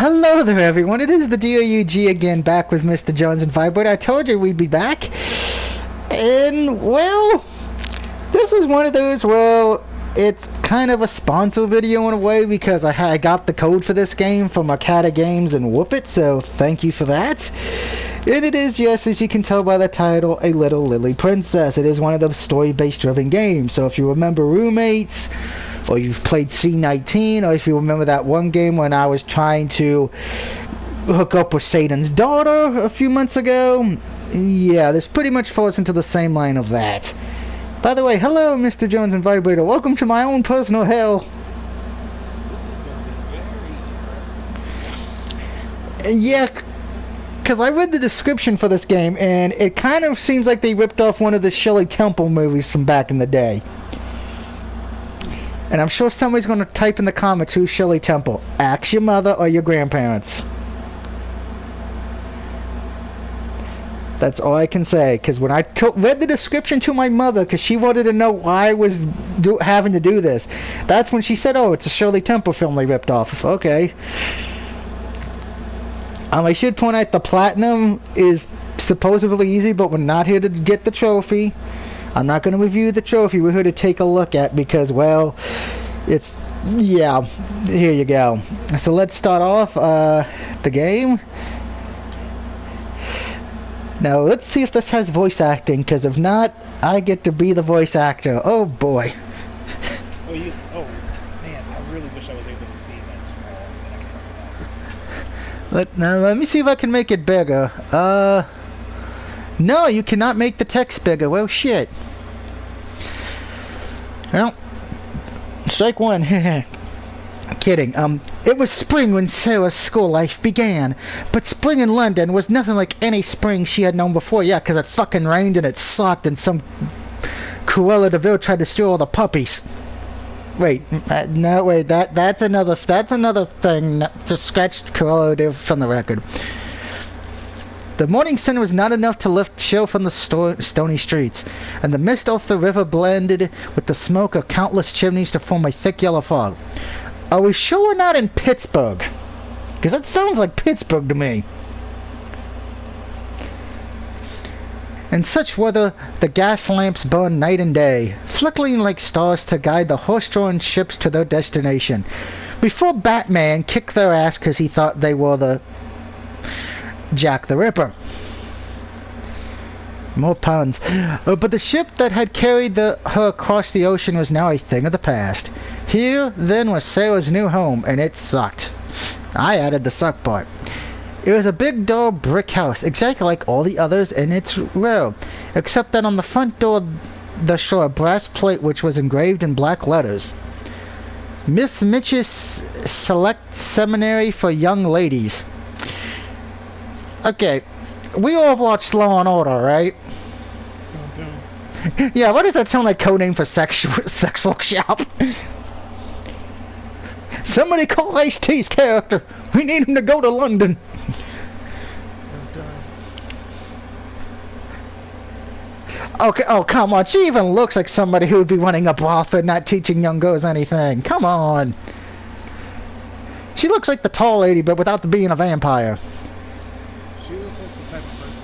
Hello there, everyone. It is the DOUG again, back with Mr. Jones and Vibrate. I told you we'd be back. And, well, this is one of those, well, it's kind of a sponsor video in a way because I got the code for this game from Arcada Games and Whoop It, so thank you for that. And it is, yes, as you can tell by the title, a Little Lily Princess. It is one of those story-based driven games, so if you remember Roommates, or you've played C19, or if you remember that one game when I was trying to hook up with Satan's daughter a few months ago, yeah, this pretty much falls into the same line of that. By the way, hello, Mr. Jones and Vibrator. Welcome to my own personal hell. This is going to be very interesting. Yeah, because I read the description for this game, and it kind of seems like they ripped off one of the Shirley Temple movies from back in the day. And I'm sure somebody's going to type in the comments, who's Shirley Temple? Ask your mother or your grandparents. That's all I can say, because when I read the description to my mother, because she wanted to know why I was having to do this, that's when she said, oh, it's a Shirley Temple film they ripped off. Okay. I should point out the platinum is supposedly easy, but we're not here to get the trophy. I'm not going to review the trophy. We're here to take a look at because, well, it's, yeah, here you go. So let's start off the game. Now, let's see if this has voice acting, because if not, I get to be the voice actor. Oh, boy. Oh, man, I really wish I was able to see that small. Now, let me see if I can make it bigger. No, you cannot make the text bigger. Well, shit. Well, strike one. Kidding. It was spring when Sarah's school life began, but spring in London was nothing like any spring she had known before. Yeah, because it fucking rained and it sucked, and some Cruella de Vil tried to steal all the puppies. Wait, no, wait. That's another thing. Just scratch Cruella de Vil from the record. The morning sun was not enough to lift chill from the stony streets, and the mist off the river blended with the smoke of countless chimneys to form a thick yellow fog. Are we sure we're not in Pittsburgh? Because that sounds like Pittsburgh to me. In such weather, the gas lamps burned night and day, flickering like stars to guide the horse-drawn ships to their destination, before Batman kicked their ass because he thought they were the Jack the Ripper. More puns. But the ship that had carried her across the ocean was now a thing of the past. Here, then, was Sarah's new home, and it sucked. I added the suck part. It was a big, dull brick house, exactly like all the others in its row, except that on the front door there showed a brass plate which was engraved in black letters. Miss Mitch's Select Seminary for Young Ladies. Okay, we all have watched Law and Order, right? Dun. Yeah, what does that sound like codename for sex workshop? Somebody call Ice-T's character. We need him to go to London. Dun. Okay, oh, come on. She even looks like somebody who would be running a brothel and not teaching young girls anything. Come on. She looks like the tall lady, but without being a vampire. She looks like the type of person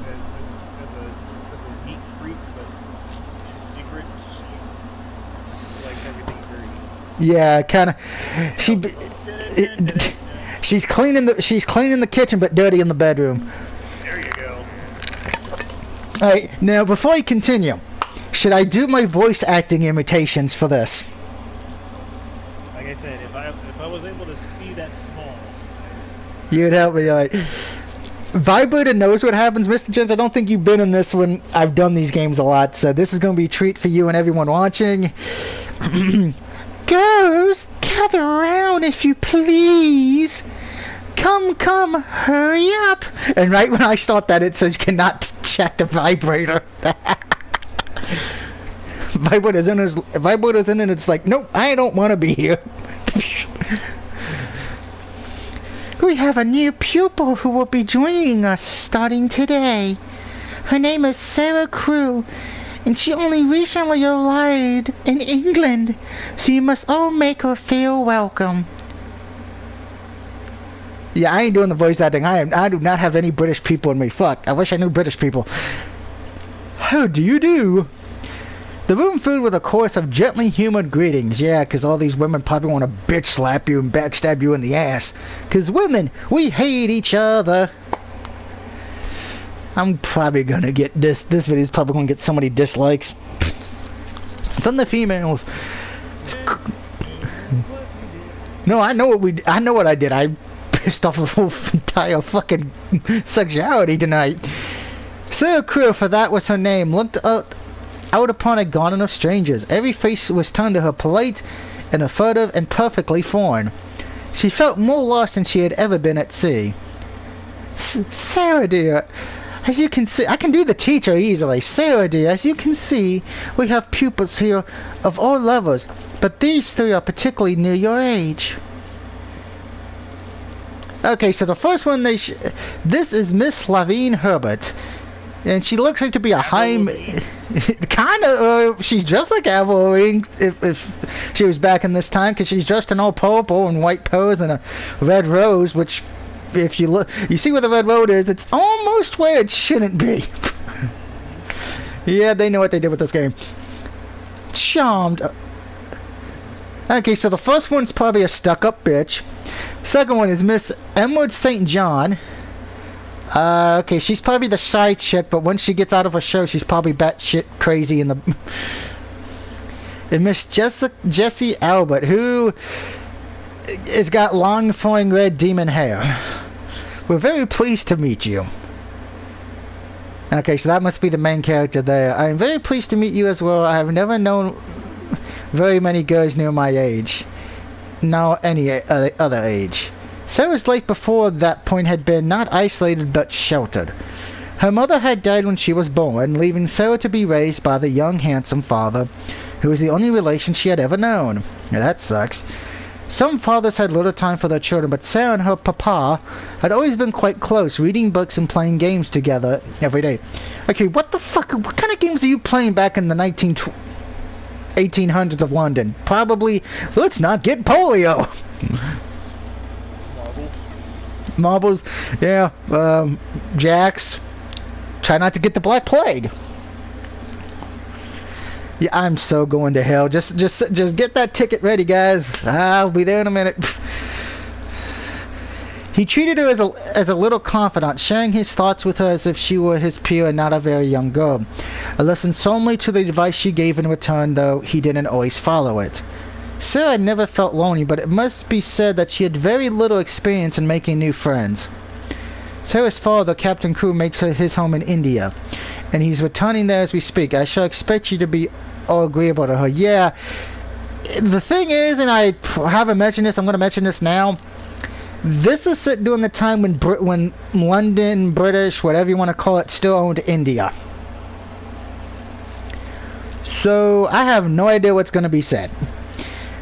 that is a neat freak, but she's secret. She likes everything very. Yeah, kind of. She's cleaning the kitchen, but dirty in the bedroom. There you go. All right, now before I continue, should I do my voice acting imitations for this? Like I said, if I was able to see that small. You'd help me, alright. Vibrator knows what happens, Mr. Jones. I don't think you've been in this one. I've done these games a lot, so this is going to be a treat for you and everyone watching. Girls, gather around if you please. Come, hurry up. And right when I start that, it says cannot check the vibrator. Vibrator's in it, and it's like, nope, I don't want to be here. We have a new pupil who will be joining us starting today. Her name is Sarah Crew, and she only recently arrived in England, so you must all make her feel welcome. Yeah, I ain't doing the voice acting. I do not have any British people in me. Fuck. I wish I knew British people. How do you do? The room filled with a chorus of gently humored greetings. Yeah, because all these women probably want to bitch slap you and backstab you in the ass. Because women, we hate each other. I'm probably going to get this. This video's probably going to get so many dislikes. From the females. No, I know what I did. I pissed off a whole entire fucking sexuality tonight. Sarah Crew, for that was her name, looked out upon a garden of strangers. Every face was turned to her, polite and furtive and perfectly foreign. She felt more lost than she had ever been at sea. Sarah dear, as you can see, I can do the teacher easily. Sarah dear, as you can see, we have pupils here of all levels, but these three are particularly near your age. Okay, so the first one this is Miss Lavine Herbert. And she looks like to be a high... kind of, she's dressed like Avril if she was back in this time, because she's dressed in all purple and white pearls and a red rose, which, if you look, you see where the red rose is, it's almost where it shouldn't be. Yeah, they know what they did with this game. Charmed. Okay, so the first one's probably a stuck-up bitch. Second one is Miss Emerald St. John. Okay, she's probably the shy chick, but once she gets out of her show, she's probably batshit crazy in the... And Miss Jessie Albert, who has got long, flowing red demon hair. We're very pleased to meet you. Okay, so that must be the main character there. I am very pleased to meet you as well. I have never known very many girls near my age. Nor any other age. Sarah's life before that point had been not isolated but sheltered. Her mother had died when she was born, leaving Sarah to be raised by the young, handsome father, who was the only relation she had ever known. Now, that sucks. Some fathers had little time for their children, but Sarah and her papa had always been quite close, reading books and playing games together every day. Okay, what the fuck? What kind of games are you playing back in the 1800s of London? Probably, let's not get polio. Marbles, yeah, jacks. Try not to get the Black Plague. Yeah, I'm so going to hell. Just get that ticket ready, guys. I'll be there in a minute. He treated her as a little confidant, sharing his thoughts with her as if she were his peer and not a very young girl. I listened solely to the advice she gave in return, though he didn't always follow it. Sarah had never felt lonely, but it must be said that she had very little experience in making new friends. Sarah's father, Captain Crew, makes his home in India, and he's returning there as we speak. I shall expect you to be all agreeable to her. Yeah, the thing is, and I haven't mentioned this, I'm going to mention this now. This is set during the time when London, British, whatever you want to call it, still owned India. So, I have no idea what's going to be said.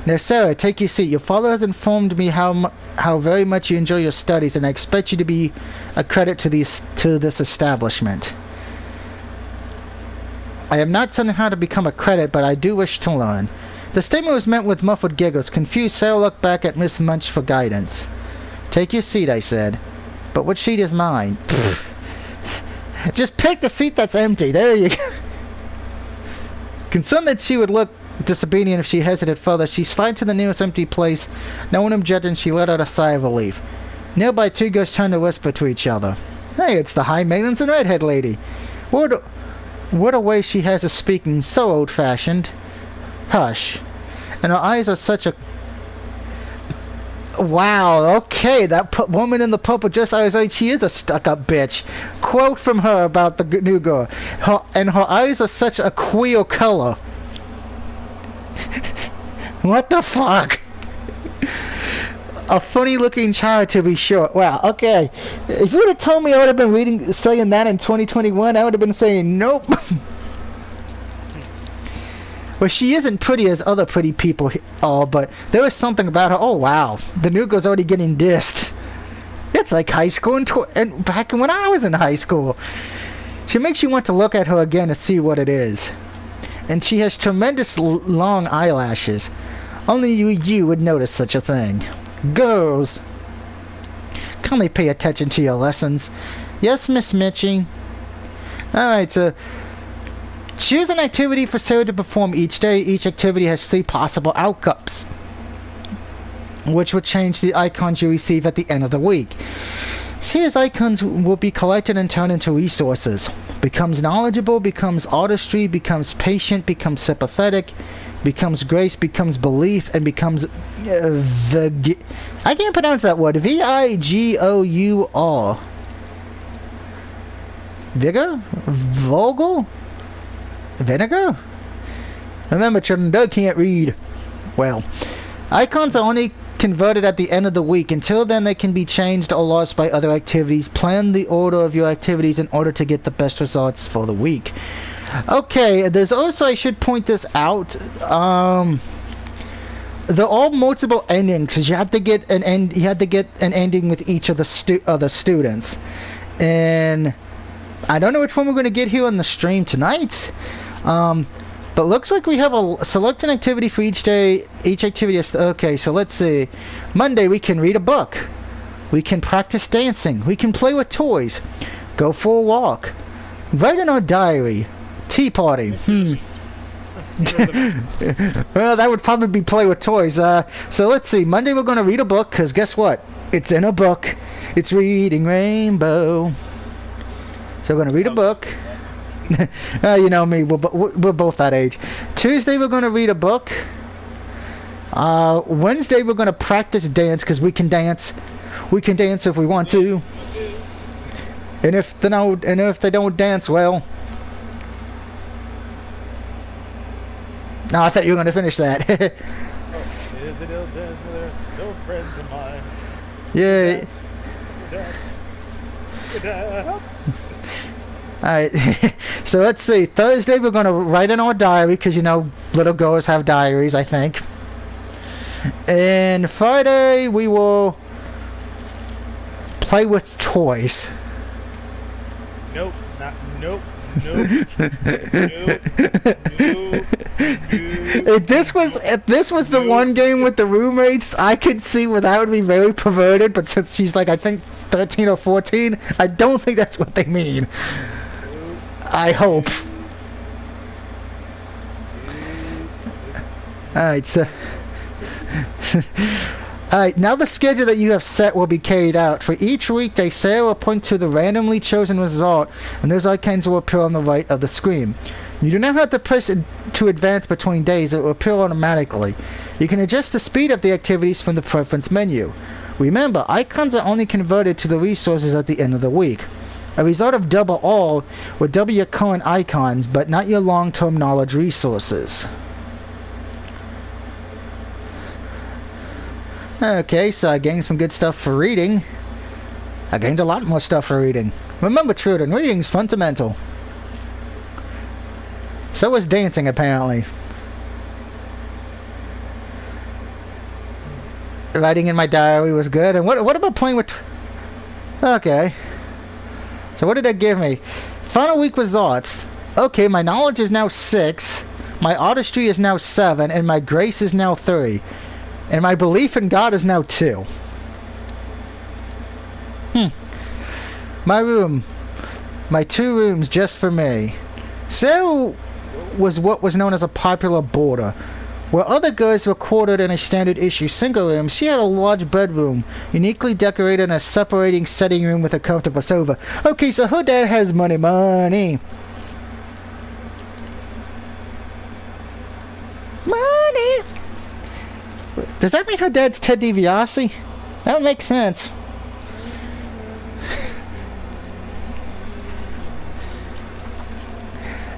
Now, Sarah, take your seat. Your father has informed me how very much you enjoy your studies, and I expect you to be a credit to this establishment. I am not certain how to become a credit, but I do wish to learn. The statement was met with muffled giggles. Confused, Sarah looked back at Miss Munch for guidance. Take your seat, I said. But what seat is mine? Just pick the seat that's empty. There you go. Concerned that she would look disobedient if she hesitated further, she slid to the nearest empty place. No one objected, and she let out a sigh of relief. Nearby, two girls turned to whisper to each other. Hey, it's the high maintenance and redhead lady. What a way she has of speaking, so old-fashioned. Hush. And her eyes are such a... Wow, okay, that woman in the purple dress, I was like, she is a stuck-up bitch. Quote from her about the new girl. Her eyes are such a queer color. What the fuck? A funny-looking child, to be sure. Wow, okay. If you would have told me I would have been saying that in 2021, I would have been saying, nope. Well, she isn't pretty as other pretty people are, but there is something about her. Oh, wow. The new girl's already getting dissed. It's like high school and back when I was in high school. She makes you want to look at her again to see what it is. And she has tremendous long eyelashes. Only you would notice such a thing. Girls. kindly pay attention to your lessons. Yes, Miss Mitchie. Alright, so choose an activity for Sarah to perform each day. Each activity has 3 possible outcomes, which will change the icons you receive at the end of the week. Sarah's icons will be collected and turned into resources. Becomes knowledgeable, becomes artistry, becomes patient, becomes sympathetic, becomes grace, becomes belief, and becomes I can't pronounce that word. Vigour. Vigor? Vogel? Vinegar? Remember, children, Doug can't read. Well, icons are only converted at the end of the week. Until then, they can be changed or lost by other activities. Plan the order of your activities in order to get the best results for the week. Okay, there's also, I should point this out, they're all multiple endings, because you have to get an ending with each of the other students. And I don't know which one we're going to get here on the stream tonight. But looks like we have a select an activity for each day. Each activity is okay. So let's see. Monday we can read a book. We can practice dancing. We can play with toys. Go for a walk. Write in our diary. Tea party. Well, that would probably be play with toys. So let's see. Monday we're going to read a book, because guess what? It's in a book. It's Reading Rainbow. So we're going to read a book. You know me, we're both that age. Tuesday we're going to read a book. Wednesday we're going to practice dance, because we can dance. We can dance if we want to. And if they don't dance, well. No, I thought you were going to finish that. If they don't dance, they're no friends of mine. Yeah. Dance. Alright, so let's see. Thursday we're going to write in our diary, because you know little girls have diaries, I think. And Friday we will play with toys. Nope. If this was the one game with the roommates, I could see where that would be very perverted, but since she's like, I think 13 or 14, I don't think that's what they mean. I hope. Alright, so Alright, now the schedule that you have set will be carried out. For each weekday, Sarah will point to the randomly chosen result, and those icons will appear on the right of the screen. You do not have to press it to advance between days, it will appear automatically. You can adjust the speed of the activities from the preference menu. Remember, icons are only converted to the resources at the end of the week. A result of double all would double your current icons, but not your long-term knowledge resources. Okay, so I gained some good stuff for reading. I gained a lot more stuff for reading. Remember, children, reading's fundamental. So is dancing, apparently. Writing in my diary was good. And what about playing with... Okay. So what did that give me? Final week results. Okay, my knowledge is now 6. My artistry is now 7. And my grace is now 3. And my belief in God is now 2. My room. My 2 rooms just for me. Sarah was what was known as a popular boarder. Where other girls were quartered in a standard issue single room, she had a large bedroom, uniquely decorated in a separating setting room with a comfortable sofa. Okay, so her dad has money. Money! Does that mean her dad's Ted DiBiase? That would make sense.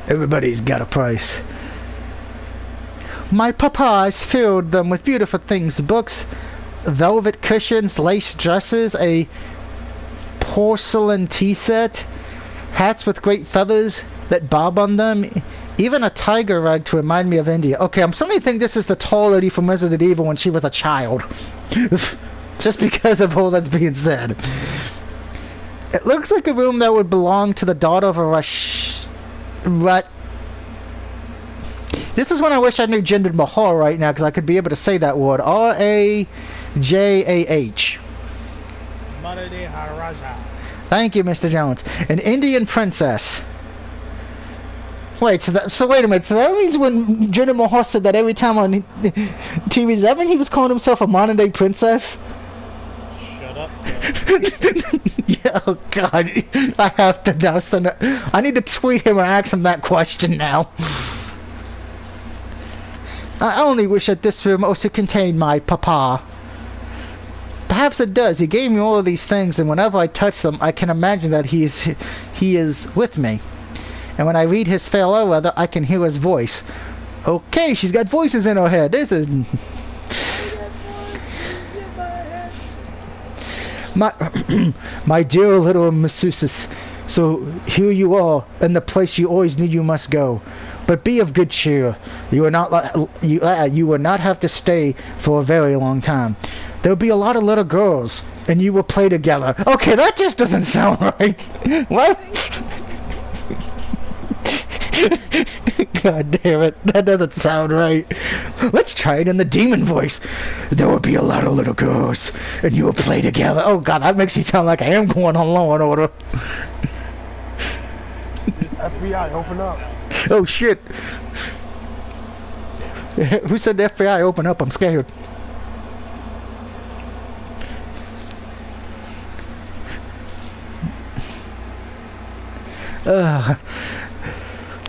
Everybody's got a price. My papas filled them with beautiful things, books, velvet cushions, lace dresses, a porcelain tea set, hats with great feathers that bob on them, even a tiger rag to remind me of India. Okay, I'm starting to think this is the tall lady from Resident Evil when she was a child. Just because of all that's being said. It looks like a room that would belong to the daughter of a This is when I wish I knew Jinder Mahal right now, because I could be able to say that word. R-A-J-A-H. Madade Haraja. Thank you, Mr. Jones. An Indian princess. Wait, so wait a minute. So that means when Jinder Mahal said that every time on TV, does that mean he was calling himself a modern day princess? Shut up. Yeah, oh God, I have to now send I need to tweet him and ask him that question now. I only wish that this room also contained my papa. Perhaps it does. He gave me all of these things, and whenever I touch them, I can imagine that he is with me. And when I read his farewell letter, I can hear his voice. Okay, she's got voices in her head. This is... My dear little Masusis, so here you are, in the place you always knew you must go. But be of good cheer. You will not have to stay for a very long time. There'll be a lot of little girls, and you will play together. Okay, that just doesn't sound right. What? God damn it, that doesn't sound right. Let's try it in the demon voice. There will be a lot of little girls, and you will play together. Oh God, that makes me sound like I am going on Law and Order. FBI, open up. Oh shit. Who said the FBI open up? I'm scared.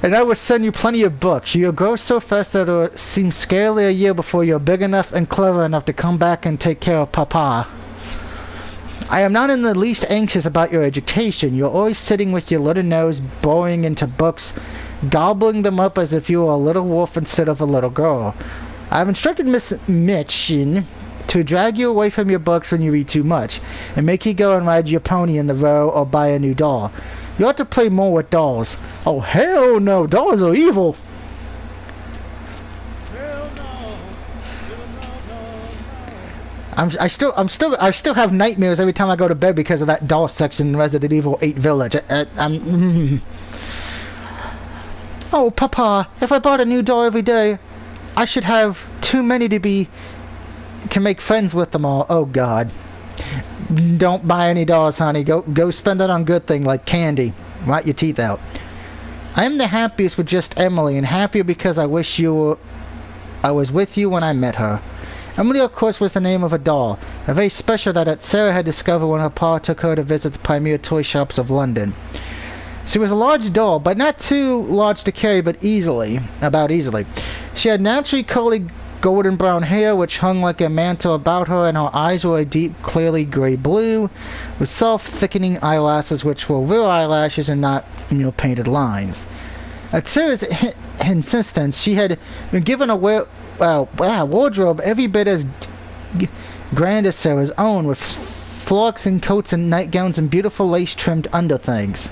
And I will send you plenty of books. You'll grow so fast that it'll seem scarcely a year before you're big enough and clever enough to come back and take care of Papa. I am not in the least anxious about your education. You're always sitting with your little nose, boring into books, gobbling them up as if you were a little wolf instead of a little girl. I have instructed Miss Mitchin to drag you away from your books when you read too much, and make you go and ride your pony in the row or buy a new doll. You ought to play more with dolls. Oh hell no, dolls are evil. Hell no. I still have nightmares every time I go to bed because of that doll section in Resident Evil 8 Village. Oh, Papa, if I bought a new doll every day, I should have too many to make friends with them all. Oh God. Don't buy any dolls, honey. Go spend it on good thing like candy. Rot your teeth out. I am the happiest with just Emily, and happier because I was with you when I met her. Emily, of course, was the name of a doll, a very special that Sarah had discovered when her pa took her to visit the premier toy shops of London. She was a large doll, but not too large to carry, but about easily. She had naturally curly golden brown hair which hung like a mantle about her, and her eyes were a deep, clearly gray blue, with soft, thickening eyelashes which were real eyelashes and not, painted lines. At Sarah's insistence, she had been given a wardrobe every bit as grand as Sarah's own, with frocks and coats and nightgowns and beautiful lace-trimmed underthings.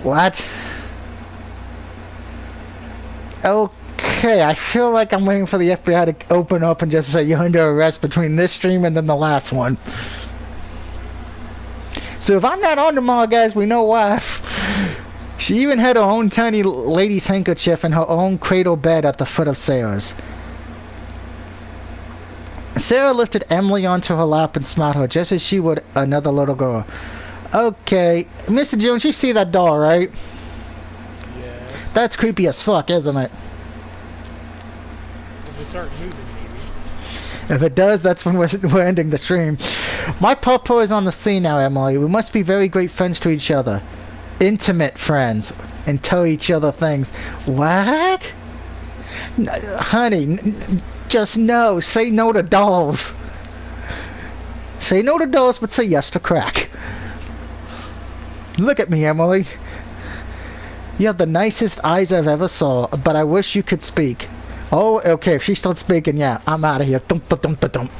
What? Okay, I feel like I'm waiting for the FBI to open up and just say you're under arrest between this stream and then the last one. So if I'm not on tomorrow, guys, we know why. She even had her own tiny lady's handkerchief and her own cradle bed at the foot of Sarah's. Sarah lifted Emily onto her lap and smiled her just as she would another little girl. Okay, Mr. Jones, you see that doll, right? Yeah. That's creepy as fuck, isn't it? If it starts moving, maybe. If it does, that's when we're ending the stream. My papa is on the scene now, Emily. We must be very great friends to each other. Intimate friends. And tell each other things. What? Honey, just no. Say no to dolls. Say no to dolls, but say yes to crack. Look at me, Emily. You have the nicest eyes I've ever saw, but I wish you could speak. Oh, okay, if she starts speaking, yeah, I'm out of here. Dum, dum, dum, dum, dum.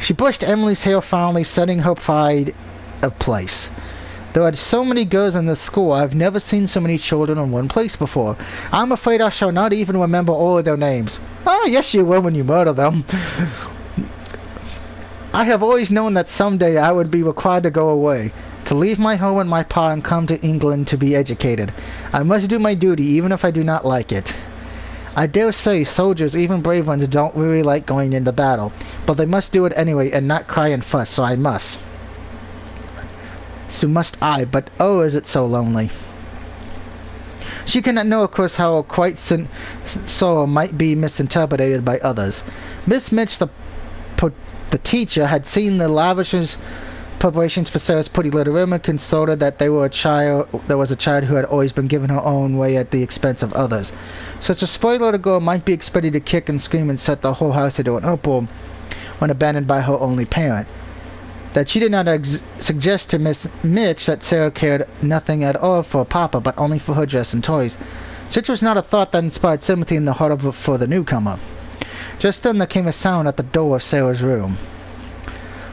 She brushed Emily's hair fondly, setting her pride of place. There are so many girls in this school, I've never seen so many children in one place before. I'm afraid I shall not even remember all of their names. Oh, yes you will when you murder them. I have always known that someday I would be required to go away, to leave my home and my pa and come to England to be educated. I must do my duty even if I do not like it. I dare say soldiers, even brave ones, don't really like going into battle. But they must do it anyway and not cry and fuss, so I must. So must I, but oh, is it so lonely. She cannot know, of course, how quite so might be misinterpreted by others. Miss Mitch, the teacher, had seen the lavish preparations for Sarah's pretty little room and consulted that there was a child who had always been given her own way at the expense of others. Such a spoiled little girl might be expected to kick and scream and set the whole house into an uproar when abandoned by her only parent. That she did not suggest to Miss Mitch that Sarah cared nothing at all for Papa, but only for her dress and toys. Such was not a thought that inspired sympathy in the heart for the newcomer. Just then there came a sound at the door of Sarah's room.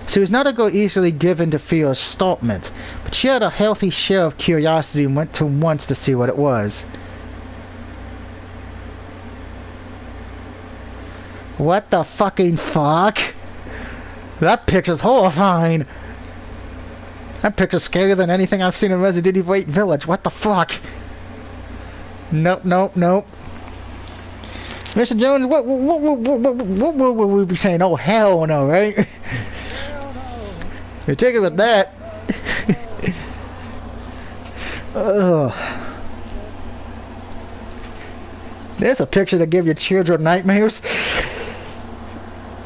She was not a girl easily given to fear or startlement, but she had a healthy share of curiosity and went to once to see what it was. What the fucking fuck? That picture's horrifying. That picture's scarier than anything I've seen in Resident Evil 8 Village. What the fuck? Nope, nope, nope. Mr. Jones, what will we be saying? Oh, hell no, right? Hell no. You're taking with that. Ugh. There's a picture to give your children nightmares.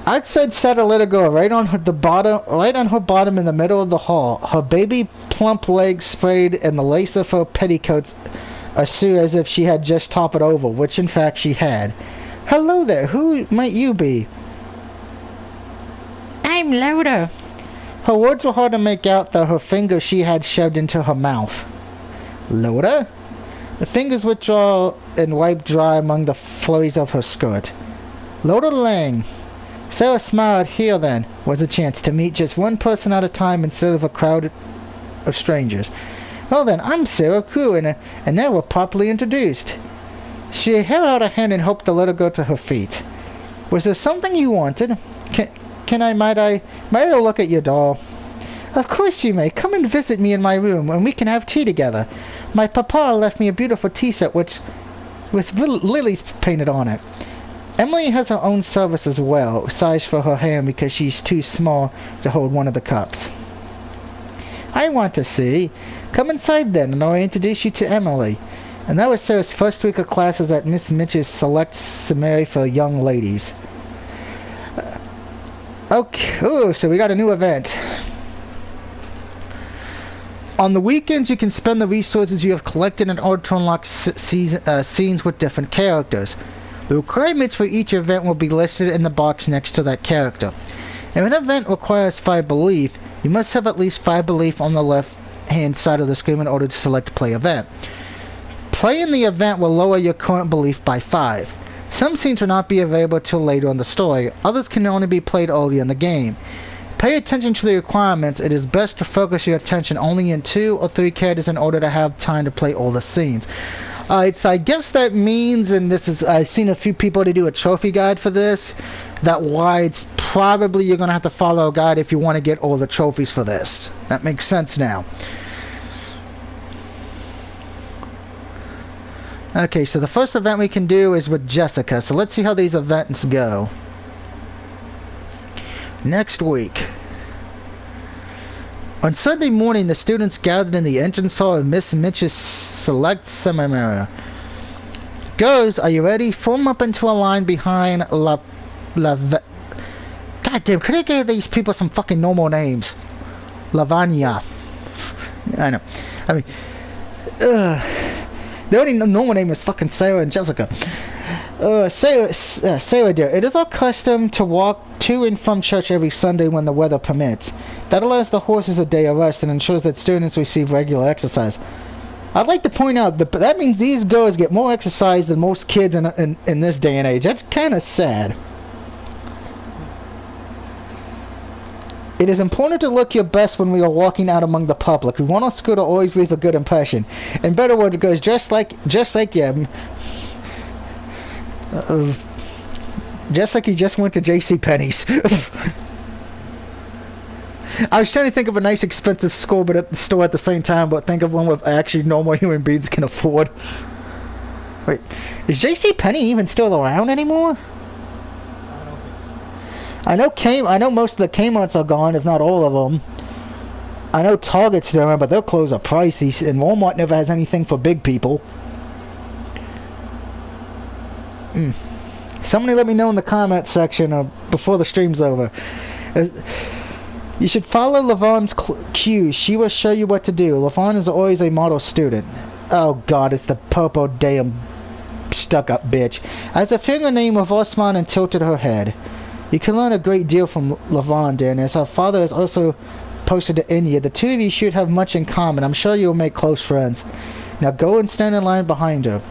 I'd said set a little girl right on her bottom in the middle of the hall. Her baby plump legs sprayed and the lace of her petticoats assumed as if she had just toppled over, which in fact she had. Hello there, who might you be? I'm Loda. Her words were hard to make out, though her fingers she had shoved into her mouth. Loda? The fingers withdraw and wipe dry among the flurries of her skirt. Loda Lang. Sarah smiled. Here, then, was a chance to meet just one person at a time instead of a crowd of strangers. Well, then, I'm Sarah Crew, and now we're properly introduced. She held out a hand and helped the little girl to her feet. Was there something you wanted? Might I look at your doll? Of course you may. Come and visit me in my room, and we can have tea together. My papa left me a beautiful tea set with lilies painted on it. Emily has her own service as well, sized for her hand because she's too small to hold one of the cups. I want to see. Come inside then, and I'll introduce you to Emily. And that was Sarah's first week of classes at Miss Mitch's select seminary for young ladies. Okay, ooh, so we got a new event. On the weekends, you can spend the resources you have collected in order to unlock scenes with different characters. The requirements for each event will be listed in the box next to that character. If an event requires 5 belief, you must have at least 5 belief on the left-hand side of the screen in order to select Play Event. Playing the event will lower your current belief by 5. Some scenes will not be available till later in the story. Others can only be played early in the game. Pay attention to the requirements. It is best to focus your attention only in 2 or 3 characters in order to have time to play all the scenes. Alright, so I guess that means, and this is, I've seen a few people to do a trophy guide for this, that why it's probably you're going to have to follow a guide if you want to get all the trophies for this. That makes sense now. Okay, so the first event we can do is with Jessica, so let's see how these events go. Next week. On Sunday morning, the students gathered in the entrance hall of Miss Mitch's select seminary. Girls, are you ready? Form up into a line behind God damn, could I give these people some fucking normal names? Lavanya. I know. I mean, the only normal name is fucking Sarah and Jessica. Sarah dear, it is our custom to walk to and from church every Sunday when the weather permits. That allows the horses a day of rest and ensures that students receive regular exercise. I'd like to point out that means these girls get more exercise than most kids in this day and age. That's kind of sad. It is important to look your best when we are walking out among the public. We want our school to always leave a good impression. In better words, it goes just like you. Just like he just went to JCPenney's. I was trying to think of a nice expensive store, but at the same time, but think of one with actually normal human beings can afford. Wait, is JC Penney even still around anymore? I don't think so. I know most of the Kmart's are gone, if not all of them. I know Target's still around, but they'll close at Pricey, and Walmart never has anything for big people. Somebody let me know in the comments section before the stream's over. You should follow Lavonne's cues. She will show you what to do. Lavonne is always a model student. Oh god, it's the purple damn stuck-up bitch. As a fingernail of Osman and tilted her head. You can learn a great deal from Lavonne, dear, and as her father is also posted to India, the two of you should have much in common. I'm sure you'll make close friends. Now go and stand in line behind her.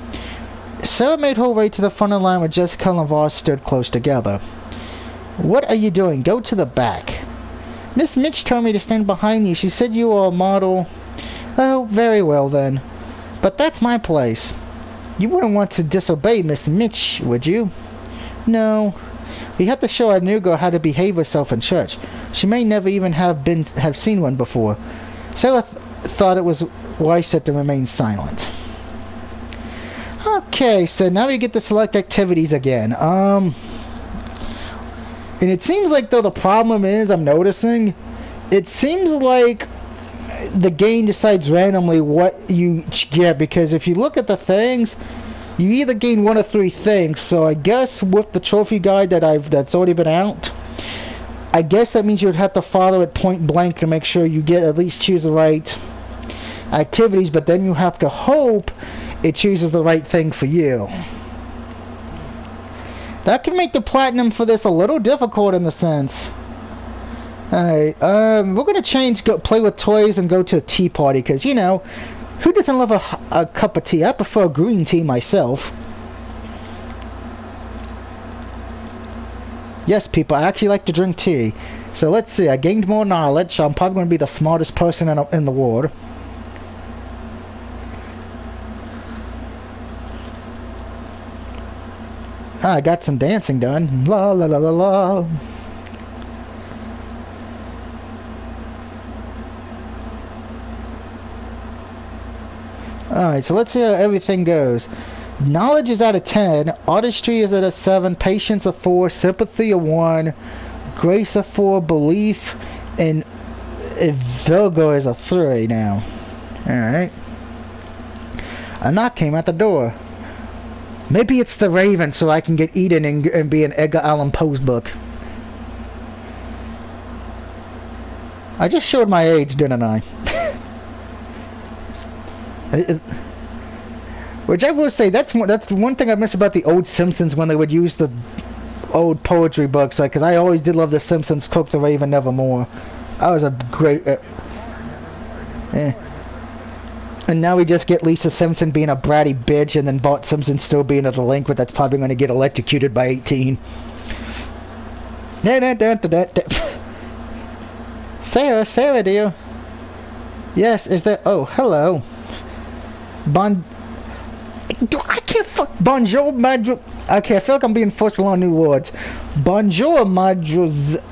Sarah made her way to the front of the line where Jessica and Lavar stood close together. What are you doing? Go to the back. Miss Mitch told me to stand behind you. She said you are a model. Oh, very well then. But that's my place. You wouldn't want to disobey Miss Mitch, would you? No. We have to show our new girl how to behave herself in church. She may never even have seen one before. Sarah thought it was wise to remain silent. Okay, so now we get to select activities again. And it seems like, though, the problem is, I'm noticing, it seems like the game decides randomly what you get, because if you look at the things, you either gain one of three things. So I guess with the trophy guide that's already been out, I guess that means you would have to follow it point blank to make sure you get at least choose the right activities, but then you have to hope it chooses the right thing for you. That can make the platinum for this a little difficult in the sense. Alright, we're gonna change, play with toys and go to a tea party, because, you know, who doesn't love a cup of tea? I prefer green tea myself. Yes, people, I actually like to drink tea. So let's see, I gained more knowledge, so I'm probably going to be the smartest person in the world. I got some dancing done. La la la la la. Alright, so let's see how everything goes. Knowledge is at a 10, artistry is at a 7, patience a 4, sympathy a 1, grace a 4, belief and Virgo is a 3 now. Alright. A knock came at the door. Maybe it's the Raven so I can get eaten and be an Edgar Allan Poe's book. I just showed my age, didn't I? Which I will say, that's one thing I miss about the old Simpsons when they would use the old poetry books. Like, because I always did love the Simpsons, Cook the Raven Nevermore. That was a great... And now we just get Lisa Simpson being a bratty bitch, and then Bart Simpson still being a delinquent that's probably going to get electrocuted by 18. Sarah, dear. Yes, is there... Oh, hello. I can't fuck... Bonjour, madre... Okay, I feel like I'm being forced to learn new words. Bonjour, mademoiselle?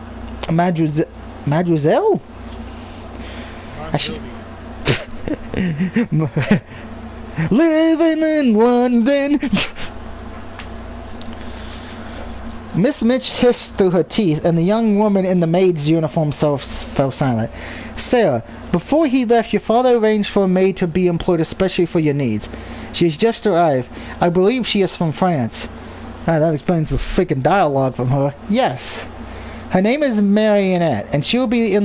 Living in London. Miss Mitch hissed through her teeth, and the young woman in the maid's uniform fell silent. Sarah, before he left, your father arranged for a maid to be employed especially for your needs. She's just arrived. I believe she is from France. That explains the freaking dialogue from her. Yes. Her name is Anit, and she will be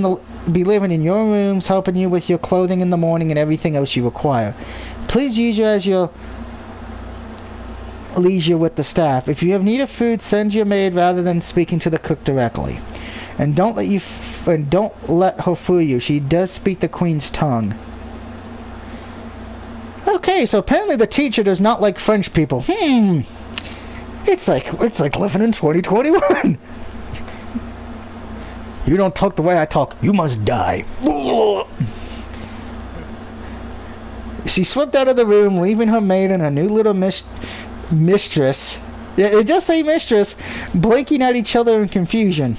living in your rooms, helping you with your clothing in the morning and everything else you require. Please use her as your leisure with the staff. If you have need of food, send your maid rather than speaking to the cook directly. And don't let her fool you. She does speak the Queen's tongue. Okay, so apparently the teacher does not like French people. It's like living in 2021. You don't talk the way I talk, you must die. She swept out of the room, leaving her maid and her new little mistress. Yeah, it does say mistress, blinking at each other in confusion.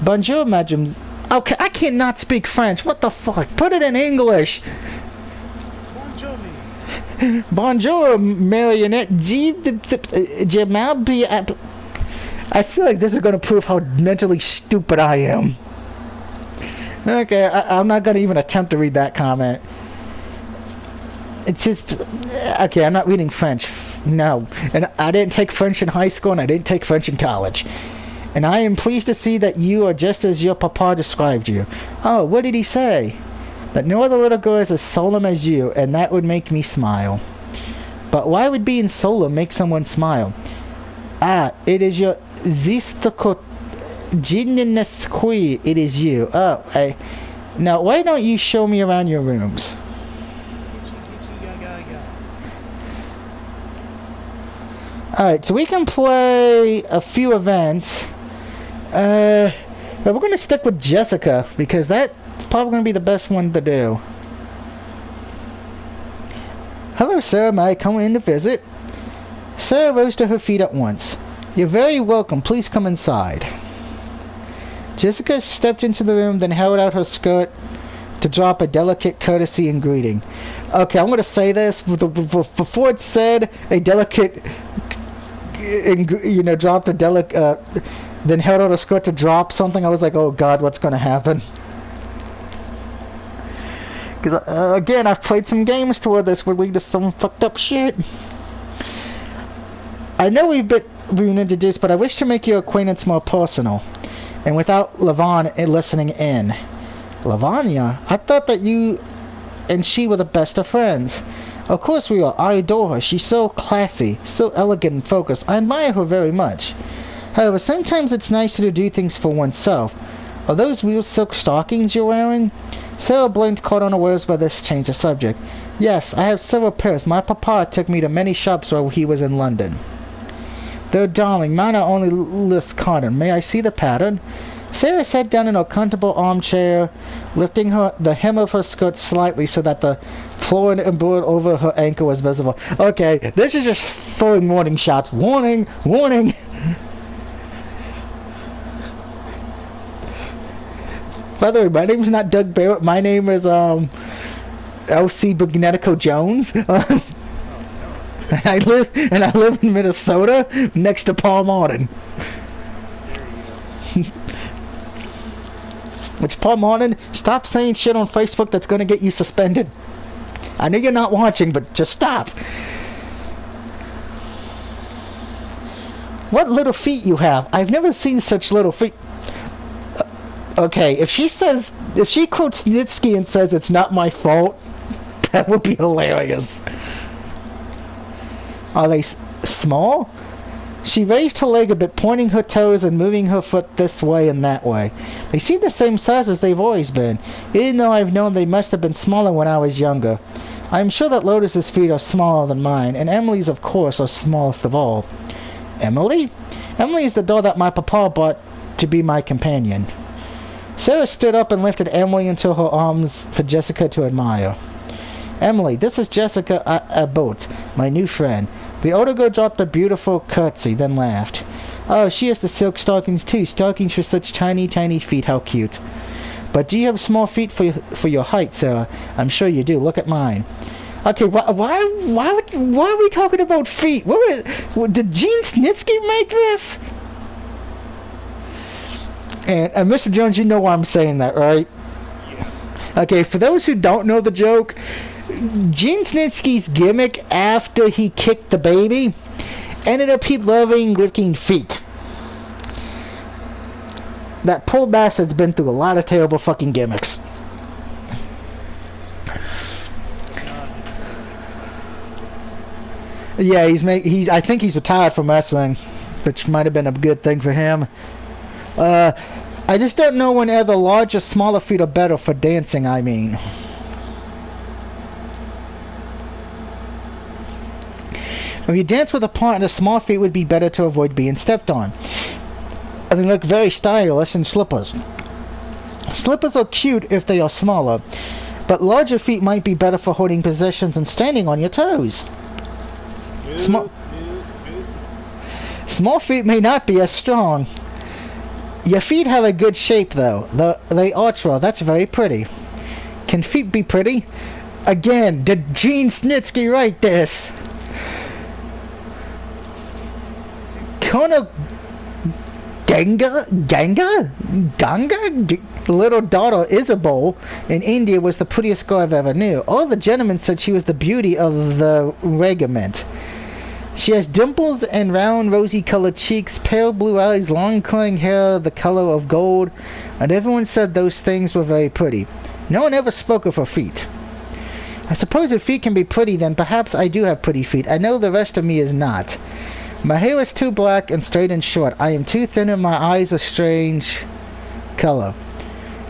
Bonjour, madame. Okay, I cannot speak French. What the fuck? Put it in English. Bonjour. Bonjour, marionette. Jamal. I feel like this is going to prove how mentally stupid I am. Okay, I'm not going to even attempt to read that comment. It's just... Okay, I'm not reading French. No. And I didn't take French in high school, and I didn't take French in college. And I am pleased to see that you are just as your papa described you. Oh, what did he say? That no other little girl is as solemn as you, and that would make me smile. But why would being solemn make someone smile? Ah, it is your... It is you. Oh, now, why don't you show me around your rooms? Alright, so we can play a few events. But we're going to stick with Jessica, because that's probably going to be the best one to do. Hello, sir. May I come in to visit? Sarah rose to her feet at once. You're very welcome. Please come inside. Jessica stepped into the room, then held out her skirt to drop a delicate courtesy and greeting. Okay, I'm going to say this. Before it said a delicate... dropped a delicate... then held out her skirt to drop something, I was like, oh god, what's going to happen? Because, again, I've played some games to where this would lead to some fucked up shit. I know we've been reintroduced, but I wish to make your acquaintance more personal. And without Lavon listening in. Lavanya? I thought that you and she were the best of friends. Of course we are. I adore her. She's so classy, so elegant and focused. I admire her very much. However, sometimes it's nice to do things for oneself. Are those real silk stockings you're wearing? Sarah blinked, caught unawares by this change of subject. Yes, I have several pairs. My papa took me to many shops while he was in London. Though, darling, mine are only less cotton. May I see the pattern? Sarah sat down in a comfortable armchair, lifting the hem of her skirt slightly so that the floor embroidered over her ankle was visible. Okay, this is just throwing warning shots. Warning! Warning! By the way, my name is not Doug Barrett. My name is, L.C. Bugnetico Jones. And I live in Minnesota, next to Paul Martin. Which, Paul Martin, stop saying shit on Facebook that's gonna get you suspended. I know you're not watching, but just stop. What little feet you have. I've never seen such little feet. Okay, if she quotes Snitsky and says it's not my fault, that would be hilarious. Are they small? She raised her leg a bit, pointing her toes and moving her foot this way and that way. They seem the same size as they've always been, even though I've known they must have been smaller when I was younger. I'm sure that Lotus's feet are smaller than mine, and Emily's, of course, are smallest of all. Emily? Emily is the doll that my papa bought to be my companion. Sarah stood up and lifted Emily into her arms for Jessica to admire. Emily, this is Jessica Boat, my new friend. The older girl dropped a beautiful curtsy, then laughed. Oh, she has the silk stockings too. Stockings for such tiny, tiny feet. How cute. But do you have small feet for your height, Sarah? I'm sure you do. Look at mine. Okay, why are we talking about feet? Did Gene Snitsky make this? And Mr. Jones, you know why I'm saying that, right? Yeah. Okay, for those who don't know the joke, Gene Snitsky's gimmick after he kicked the baby ended up loving licking feet. That poor bastard's been through a lot of terrible fucking gimmicks. Yeah, I think he's retired from wrestling, which might have been a good thing for him. I just don't know when either large or smaller feet are better for dancing, I mean. If you dance with a partner, small feet would be better to avoid being stepped on. And they look very stylish in slippers. Slippers are cute if they are smaller, but larger feet might be better for holding positions and standing on your toes. Small feet may not be as strong. Your feet have a good shape, though. They arch well. That's very pretty. Can feet be pretty? Again, did Gene Snitsky write this? Colonel Ganga? Little daughter Isabel in India was the prettiest girl I've ever knew. All the gentlemen said she was the beauty of the regiment. She has dimples and round rosy-colored cheeks, pale blue eyes, long curling hair the color of gold, and everyone said those things were very pretty. No one ever spoke of her feet. I suppose if feet can be pretty, then perhaps I do have pretty feet. I know the rest of me is not. My hair is too black and straight and short. I am too thin and my eyes are strange color.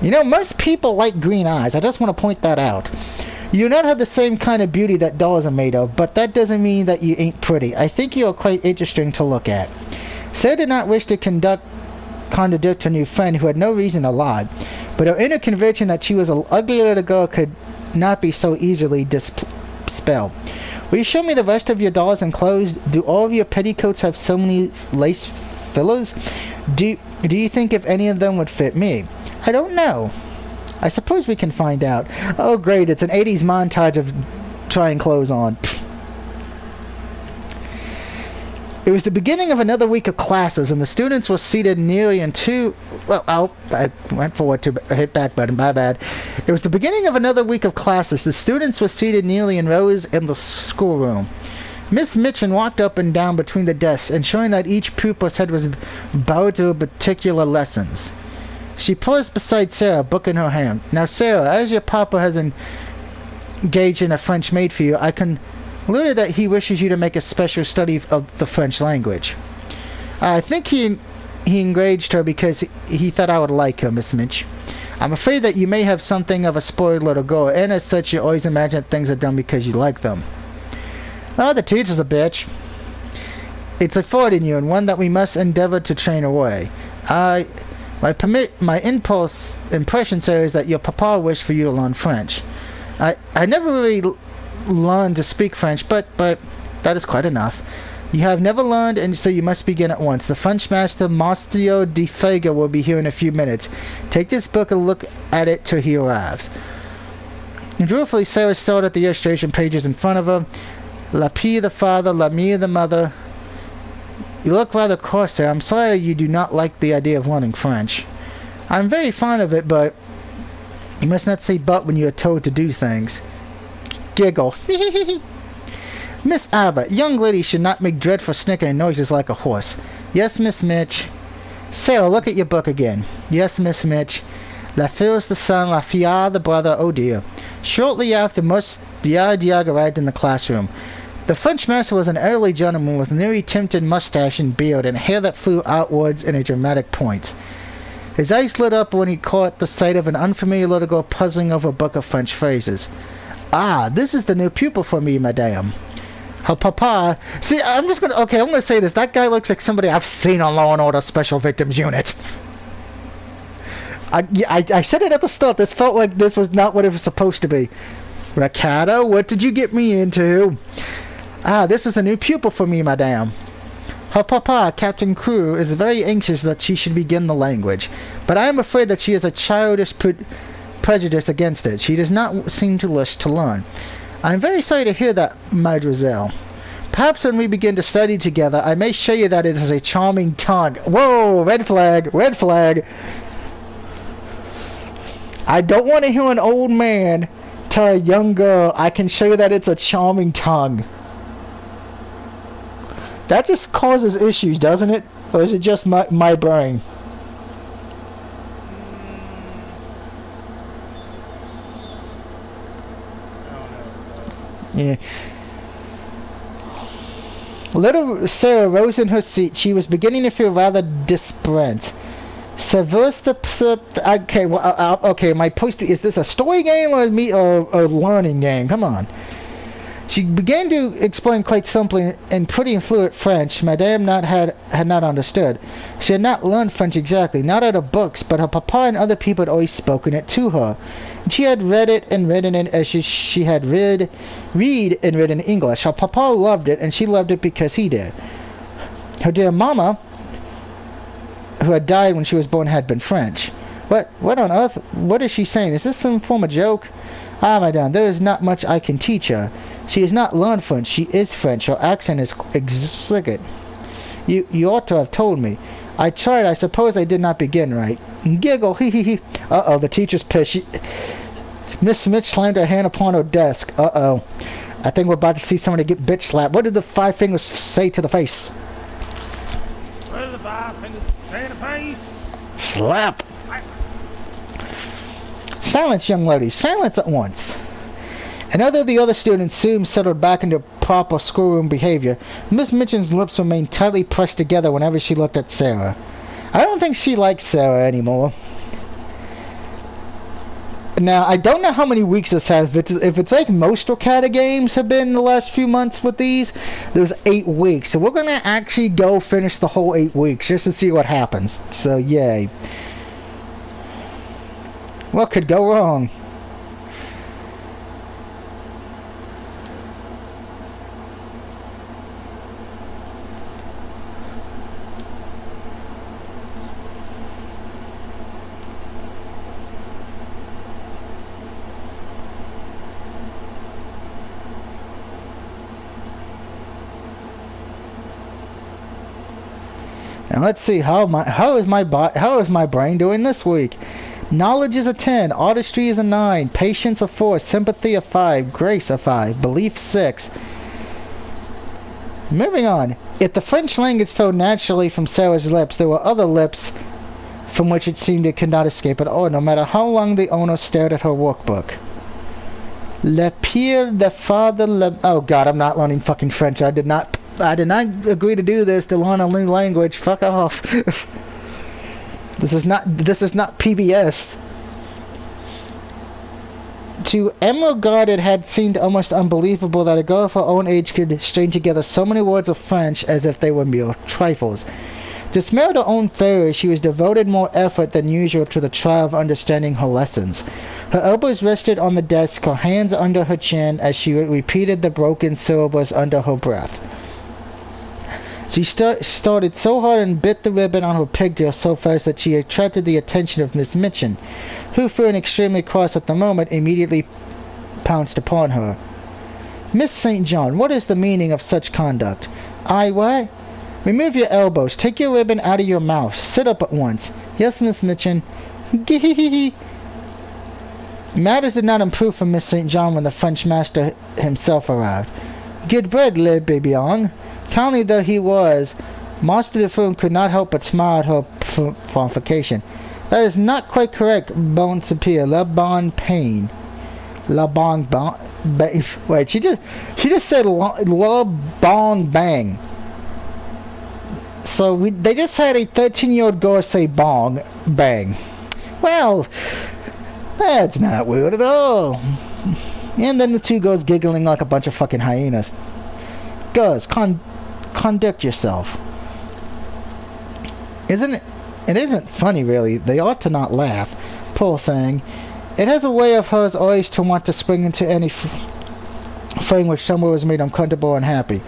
You know, most people like green eyes. I just want to point that out. You do not have the same kind of beauty that dolls are made of, but that doesn't mean that you ain't pretty. I think you are quite interesting to look at. Sarah did not wish to contradict her new friend, who had no reason to lie, but her inner conviction that she was an ugly little girl could not be so easily dispelled. Will you show me the rest of your dolls and clothes? Do all of your petticoats have so many lace fillers? Do you think if any of them would fit me? I don't know. I suppose we can find out. Oh great, it's an 80s montage of trying clothes on. It was the beginning of another week of classes, and the students were seated nearly in two... Well, I went forward to hit back button, my bad. It was the beginning of another week of classes. The students were seated nearly in rows in the schoolroom. Miss Mitchin walked up and down between the desks, ensuring that each pupil's head was bowed to particular lessons. She paused beside Sarah, book in her hand. Now, Sarah, as your papa has engaged in a French maid for you, I concluded that he wishes you to make a special study of the French language. I think he engaged her because he thought I would like her, Miss Mitch. I'm afraid that you may have something of a spoiled little girl, and as such you always imagine things are done because you like them. Oh, the teacher's a bitch. It's a fault in you, and one that we must endeavor to train away. My impression, sir, is that your papa wished for you to learn French. I never really learned to speak French, but that is quite enough. You have never learned, and so you must begin at once. The French master, Monsieur de Fager, will be here in a few minutes. Take this book and look at it till he arrives. Joyfully, Sarah stared at the illustration pages in front of her. La P the father, La Mia the mother. You look rather cross, sir. I'm sorry you do not like the idea of learning French. I'm very fond of it, but you must not say but when you are told to do things. Giggle. Miss Abbott, young ladies should not make dreadful snickering noises like a horse. Yes, Miss Mitch. Sarah, look at your book again. Yes, Miss Mitch. La fille's the son, la fille the brother, oh dear. Shortly after, Monsieur Diag arrived in the classroom. The French master was an elderly gentleman with newly tinted mustache and beard and hair that flew outwards in a dramatic point. His eyes lit up when he caught the sight of an unfamiliar little girl puzzling over a book of French phrases. Ah, this is the new pupil for me, madame. Her papa... See, I'm gonna say this. That guy looks like somebody I've seen on Law & Order Special Victims Unit. I said it at the start. This felt like this was not what it was supposed to be. Ricardo, what did you get me into? Ah, this is a new pupil for me, madame. Her papa, Captain Crew, is very anxious that she should begin the language, but I am afraid that she has a childish prejudice against it. She does not seem to wish to learn. I am very sorry to hear that, mademoiselle. Perhaps when we begin to study together, I may show you that it is a charming tongue. Whoa, red flag, red flag. I don't want to hear an old man tell a young girl, I can show you that it's a charming tongue. That just causes issues, doesn't it? Or is it just my brain? Yeah. Little Sarah rose in her seat. She was beginning to feel rather disparate. Okay, well, okay. My post is this a story game or a learning game? Come on. She began to explain quite simply in pretty fluent French. Madame had not understood. She had not learned French exactly, not out of books, but her papa and other people had always spoken it to her. And she had read it and written it as she had read and written English. Her papa loved it, and she loved it because he did. Her dear mama, who had died when she was born, had been French. What on earth? What is she saying? Is this some form of joke? Ah, madame, there is not much I can teach her. She has not learned French. She is French. Her accent is exquisite. You ought to have told me. I tried. I suppose I did not begin right. Giggle. Hee hee hee. Uh-oh, the teacher's pissed. Miss Mitch slammed her hand upon her desk. Uh-oh. I think we're about to see somebody get bitch slapped. What did the five fingers say to the face? What did the five fingers say to the face? Slap. Silence, young lady. Silence at once. And although the other students soon settled back into proper schoolroom behavior, Miss Mitchell's lips remained tightly pressed together whenever she looked at Sarah. I don't think she likes Sarah anymore. Now, I don't know how many weeks this has. If it's like most Okada games have been the last few months with these, there's 8 weeks. So we're going to actually go finish the whole 8 weeks just to see what happens. So, yay. What could go wrong? And let's see how is my brain doing this week? Knowledge is a 10, artistry is a 9, patience a 4, sympathy a 5, grace a 5, belief 6. Moving on. If the French language flowed naturally from Sarah's lips, there were other lips from which it seemed it could not escape at all, no matter how long the owner stared at her workbook. Le pire de father le... Oh god, I'm not learning fucking French. I did not agree to do this, to learn a new language. Fuck off. This is not PBS. To Emma God, it had seemed almost unbelievable that a girl of her own age could string together so many words of French as if they were mere trifles. To smear her own failure, she was devoted more effort than usual to the trial of understanding her lessons. Her elbows rested on the desk, her hands under her chin, as she repeated the broken syllables under her breath. She started so hard and bit the ribbon on her pigtail so fast that she attracted the attention of Miss Mitchin, who, feeling extremely cross at the moment, immediately pounced upon her. Miss St. John, what is the meaning of such conduct? I what? Remove your elbows. Take your ribbon out of your mouth. Sit up at once. Yes, Miss Mitchin. Gee-hee-hee. Matters did not improve for Miss St. John when the French master himself arrived. Good bread, le babion. Kindly though he was, Master de Froom could not help but smile at her provocation. That is not quite correct, bon sapir. La bon pain. La bon bon... Wait, she just said la bon bang. So they just had a 13-year-old girl say bong bang. Well, that's not weird at all. And then the two girls giggling like a bunch of fucking hyenas. Girls, conduct yourself. It isn't funny, really. They ought to not laugh. Poor thing. It has a way of hers always to want to spring into any frame which somewhere was made uncomfortable and happy.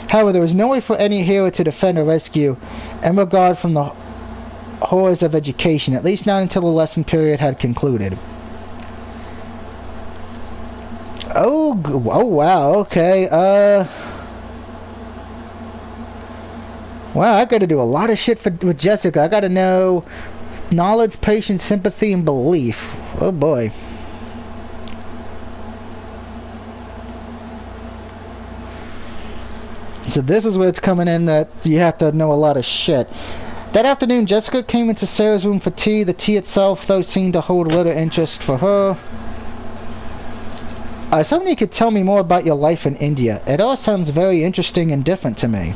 However, there was no way for any hero to defend or rescue and regard from the horrors of education, at least not until the lesson period had concluded. Oh wow, okay, wow, I gotta do a lot of shit with Jessica. I gotta know knowledge, patience, sympathy, and belief. Oh boy. So this is where it's coming in, that you have to know a lot of shit. That afternoon, Jessica came into Sarah's room for tea. The tea itself, though, seemed to hold little interest for her. Somebody could tell me more about your life in India. It all sounds very interesting and different to me.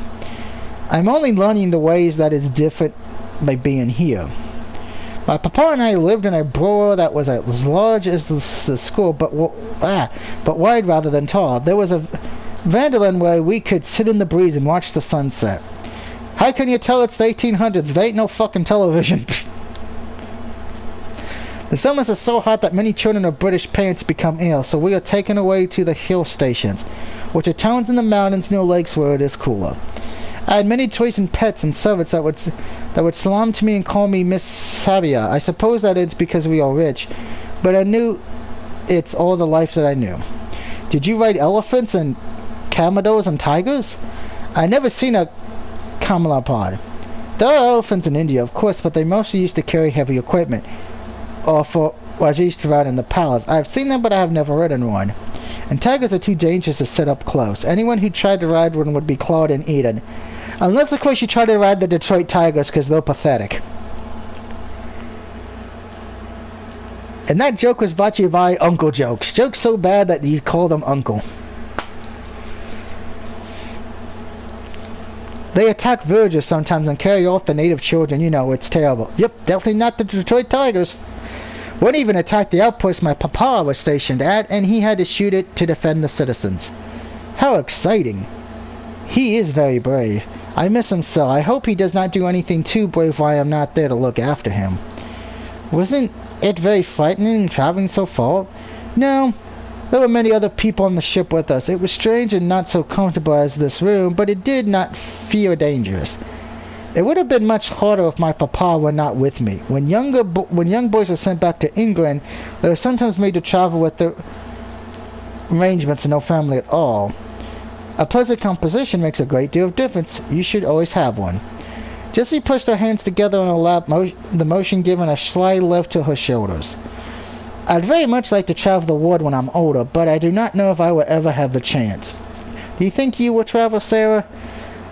I'm only learning the ways that is different by being here. My papa and I lived in a burrow that was as large as the school, but wide rather than tall. There was a Vanderland where we could sit in the breeze and watch the sunset. How can you tell it's the 1800s? There ain't no fucking television. The summers are so hot that many children of British parents become ill, so we are taken away to the hill stations, which are towns in the mountains near lakes where it is cooler. I had many toys and pets and servants that would salam to me and call me Miss Savia. I suppose that it's because we are rich, but I knew it's all the life that I knew. Did you ride elephants and camels and tigers? I never seen a camelopard. There are elephants in India, of course, but they mostly used to carry heavy equipment. Or for what I used to ride in the palace. I've seen them, but I have never ridden one. And tigers are too dangerous to sit up close. Anyone who tried to ride one would be clawed and eaten. Unless, of course, you try to ride the Detroit Tigers, because they're pathetic. And that joke was brought to you by Uncle Jokes. Jokes so bad that you call them Uncle. They attack villagers sometimes and carry off the native children. You know, it's terrible. Yep, definitely not the Detroit Tigers. One even attacked the outpost my papa was stationed at, and he had to shoot it to defend the citizens. How exciting. He is very brave. I miss him so. I hope he does not do anything too brave while I'm not there to look after him. Wasn't it very frightening traveling so far? No. There were many other people on the ship with us. It was strange and not so comfortable as this room, but it did not feel dangerous. It would have been much harder if my papa were not with me. When young boys are sent back to England, they are sometimes made to travel with their arrangements and no family at all. A pleasant composition makes a great deal of difference. You should always have one. Jessie pushed her hands together on her lap, the motion giving a slight lift to her shoulders. I'd very much like to travel the world when I'm older, but I do not know if I will ever have the chance. Do you think you will travel, Sarah?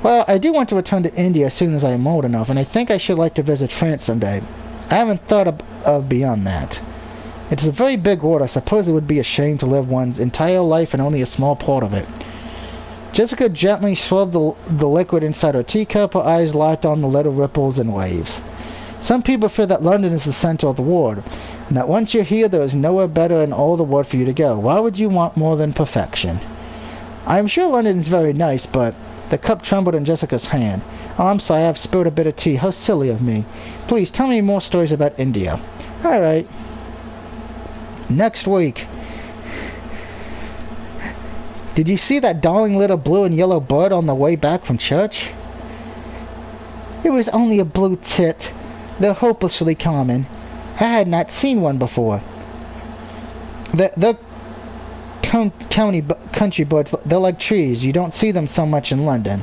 Well, I do want to return to India as soon as I am old enough, and I think I should like to visit France someday. I haven't thought of beyond that. It's a very big world. I suppose it would be a shame to live one's entire life in only a small part of it. Jessica gently swirled the liquid inside her teacup, her eyes locked on the little ripples and waves. Some people feel that London is the center of the world, and that once you're here, there is nowhere better in all the world for you to go. Why would you want more than perfection? I am sure London is very nice, but... The cup trembled in Jessica's hand. Oh, I'm sorry, I've spilled a bit of tea. How silly of me. Please, tell me more stories about India. Alright. Next week. Did you see that darling little blue and yellow bird on the way back from church? It was only a blue tit. They're hopelessly common. I had not seen one before. They're country birds. They're like trees. You don't see them so much in London.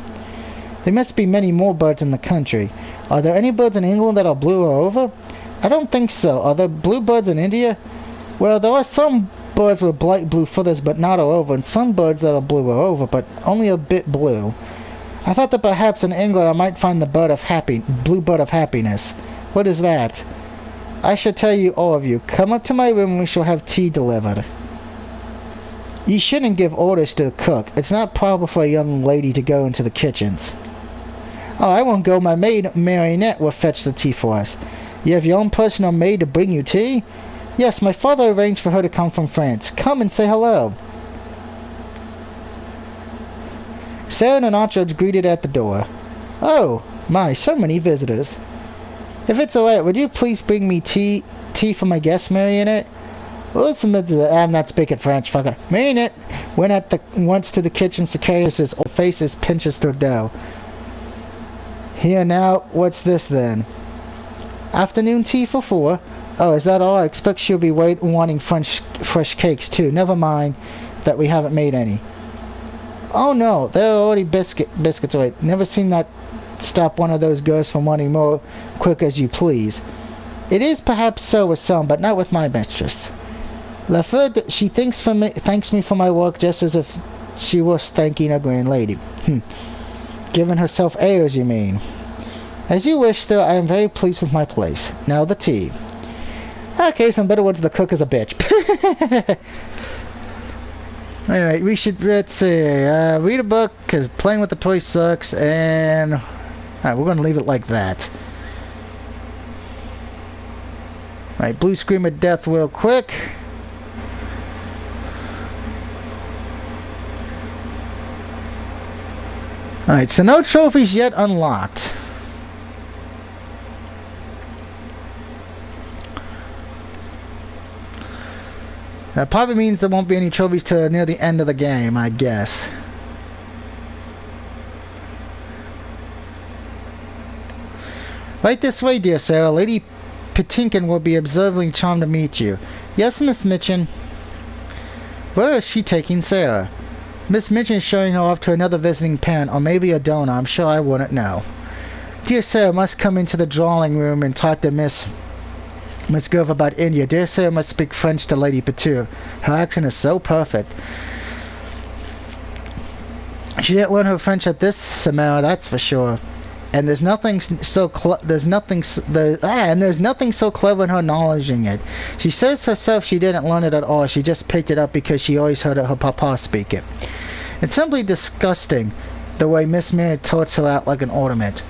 There must be many more birds in the country. Are there any birds in England that are blue or over? I don't think so. Are there blue birds in India? Well, there are some birds with bright blue feathers but not all over, and some birds that are blue or over, but only a bit blue. I thought that perhaps in England I might find the blue bird of happiness. What is that? I shall tell you, all of you. Come up to my room and we shall have tea delivered. You shouldn't give orders to the cook. It's not proper for a young lady to go into the kitchens. Oh, I won't go. My maid, Marionette, will fetch the tea for us. You have your own personal maid to bring you tea? Yes, my father arranged for her to come from France. Come and say hello. Sarah and Nacho greeted at the door. Oh, my, so many visitors. If it's alright, would you please bring me tea for my guest, Marionette? I'm not speaking French, fucker. Marionette went once to the kitchen to carry his old faces pinches to dough. Here now, what's this then? Afternoon tea for 4. Oh, is that all? I expect she'll be wanting fresh cakes too. Never mind that we haven't made any. Oh no, there are already biscuits. Wait, never seen that stop one of those girls from wanting more quick as you please. It is perhaps so with some, but not with my mistress. Laferd, she thanks me for my work just as if she was thanking a grand lady. Giving herself airs, you mean? As you wish, still, I am very pleased with my place. Now the tea. Okay, some better words, the cook is a bitch. Alright, we should, let's see, read a book, because playing with the toy sucks, and... Alright, we're going to leave it like that. Alright, blue scream of death real quick. Alright, so no trophies yet unlocked. That probably means there won't be any trophies till near the end of the game, I guess. Right this way, dear Sarah. Lady Petinkin will be observingly charmed to meet you. Yes, Miss Mitchin. Where is she taking Sarah? Miss Minchin is showing her off to another visiting parent, or maybe a donor. I'm sure I wouldn't know. Dear Sarah must come into the drawing room and talk to Miss Gove about India. Dear Sarah must speak French to Lady Petur. Her accent is so perfect. She didn't learn her French at this seminar, that's for sure. And there's nothing so clever in her acknowledging it. She says herself she didn't learn it at all. She just picked it up because she always heard her papa speak it. It's simply disgusting the way Miss Mary totes her out like an ornament.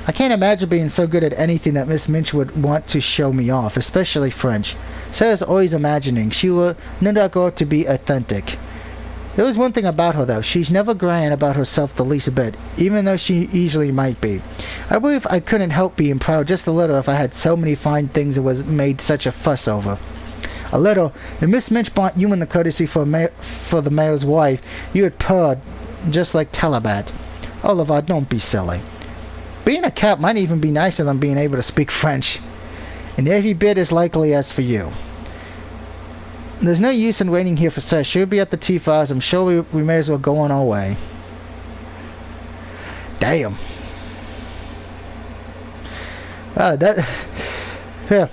I can't imagine being so good at anything that Miss Minch would want to show me off, especially French. Sarah's always imagining. She will no doubt grow up to be authentic. There is one thing about her, though. She's never grand about herself the least bit, even though she easily might be. I believe I couldn't help being proud just a little if I had so many fine things it was made such a fuss over. A little. If Miss Minch bought you in the courtesy for the mayor's wife, you would purr just like Talabat. Oliver, don't be silly. Being a cat might even be nicer than being able to speak French. And every bit as likely as for you. There's no use in waiting here for Sarah. She'll be at the tea for hours. I'm sure we may as well go on our way. Damn. Yeah.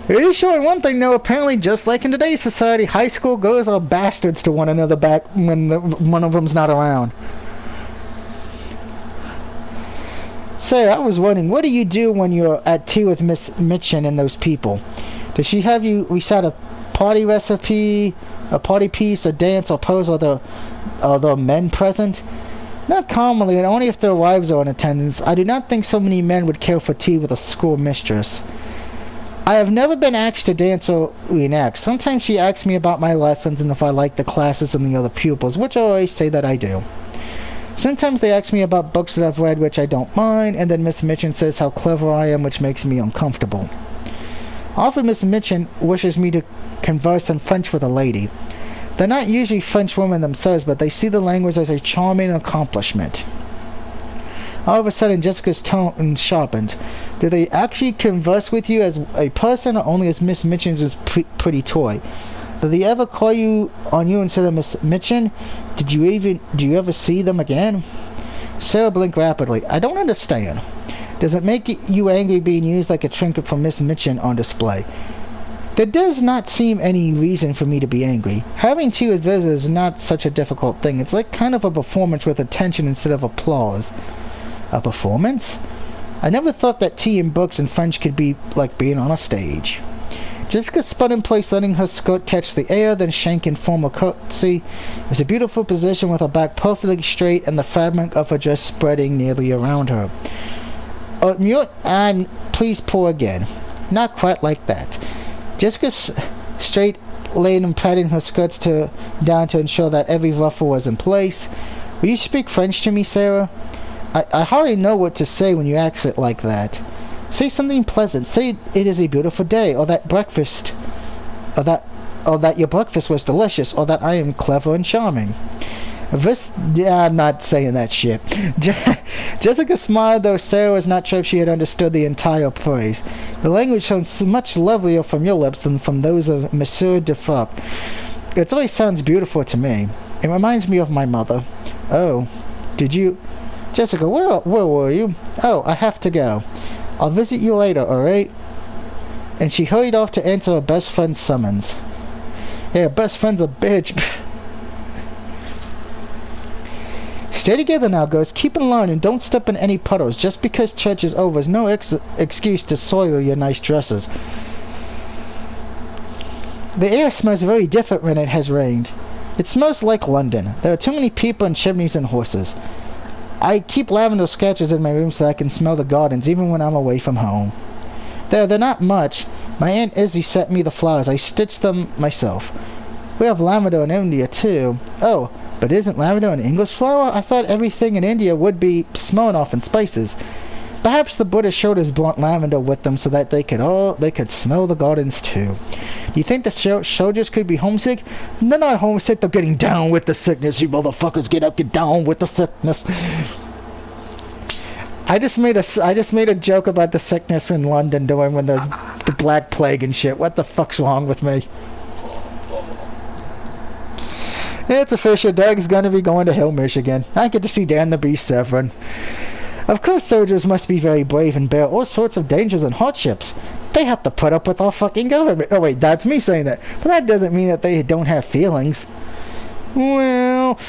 It is showing one thing, though. Apparently, just like in today's society, high school girls are bastards to one another back when one of them's not around. Sarah, I was wondering, what do you do when you're at tea with Miss Mitchin and those people? Does she have you recite a party recipe, a party piece, a dance, or pose, or the men present? Not commonly, and only if their wives are in attendance. I do not think so many men would care for tea with a school mistress. I have never been asked to dance or reenact. Sometimes she asks me about my lessons and if I like the classes and the other pupils, which I always say that I do. Sometimes they ask me about books that I've read, which I don't mind, and then Miss Mitchin says how clever I am, which makes me uncomfortable. Often Miss Mitchin wishes me to converse in French with a lady. They're not usually French women themselves, but they see the language as a charming accomplishment. All of a sudden, Jessica's tone sharpened. Do they actually converse with you as a person, or only as Miss Mitchin's pretty toy? Do they ever call you on you instead of Miss Mitchin? Do you ever see them again? Sarah blinked rapidly. I don't understand. Does it make you angry being used like a trinket from Miss Mitchin on display? There does not seem any reason for me to be angry. Having tea with visitors is not such a difficult thing. It's like kind of a performance with attention instead of applause. A performance? I never thought that tea and books in French could be like being on a stage. Jessica spun in place, letting her skirt catch the air, then shrank in formal curtsy. It was a beautiful position with her back perfectly straight and the fabric of her dress spreading nearly around her. Please pour again. Not quite like that. Jessica straight laid and patting her skirts down to ensure that every ruffle was in place. Will you speak French to me, Sarah? I hardly know what to say when you ask it like that. Say something pleasant. Say it is a beautiful day, or that your breakfast was delicious, or that I am clever and charming. I'm not saying that shit. Jessica smiled, though Sarah was not sure if she had understood the entire phrase. The language sounds much lovelier from your lips than from those of Monsieur Defrappe. It always sounds beautiful to me. It reminds me of my mother. Oh, did you... Jessica, where were you? Oh, I have to go. I'll visit you later, alright? And she hurried off to answer her best friend's summons. Yeah, best friend's a bitch. Stay together now, girls. Keep in line and don't step in any puddles. Just because church is over is no excuse to soil your nice dresses. The air smells very different when it has rained. It smells like London. There are too many people and chimneys and horses. I keep lavender sketches in my room so I can smell the gardens even when I'm away from home. They're not much. My Aunt Izzy sent me the flowers. I stitched them myself. We have lavender in India, too. Oh, but isn't lavender an English flower? I thought everything in India would be smelling off in spices. Perhaps the Buddha showed his blunt lavender with them so that they could smell the gardens too. You think the soldiers could be homesick? They're not homesick, they're getting down with the sickness. You motherfuckers get down with the sickness. I just made a joke about the sickness in London during when there's the Black Plague and shit. What the fuck's wrong with me? It's official. Doug's gonna be going to Hill, Michigan. I get to see Dan the Beast Severn. Of course, soldiers must be very brave and bear all sorts of dangers and hardships. They have to put up with our fucking government. Oh wait, that's me saying that. But that doesn't mean that they don't have feelings. Well,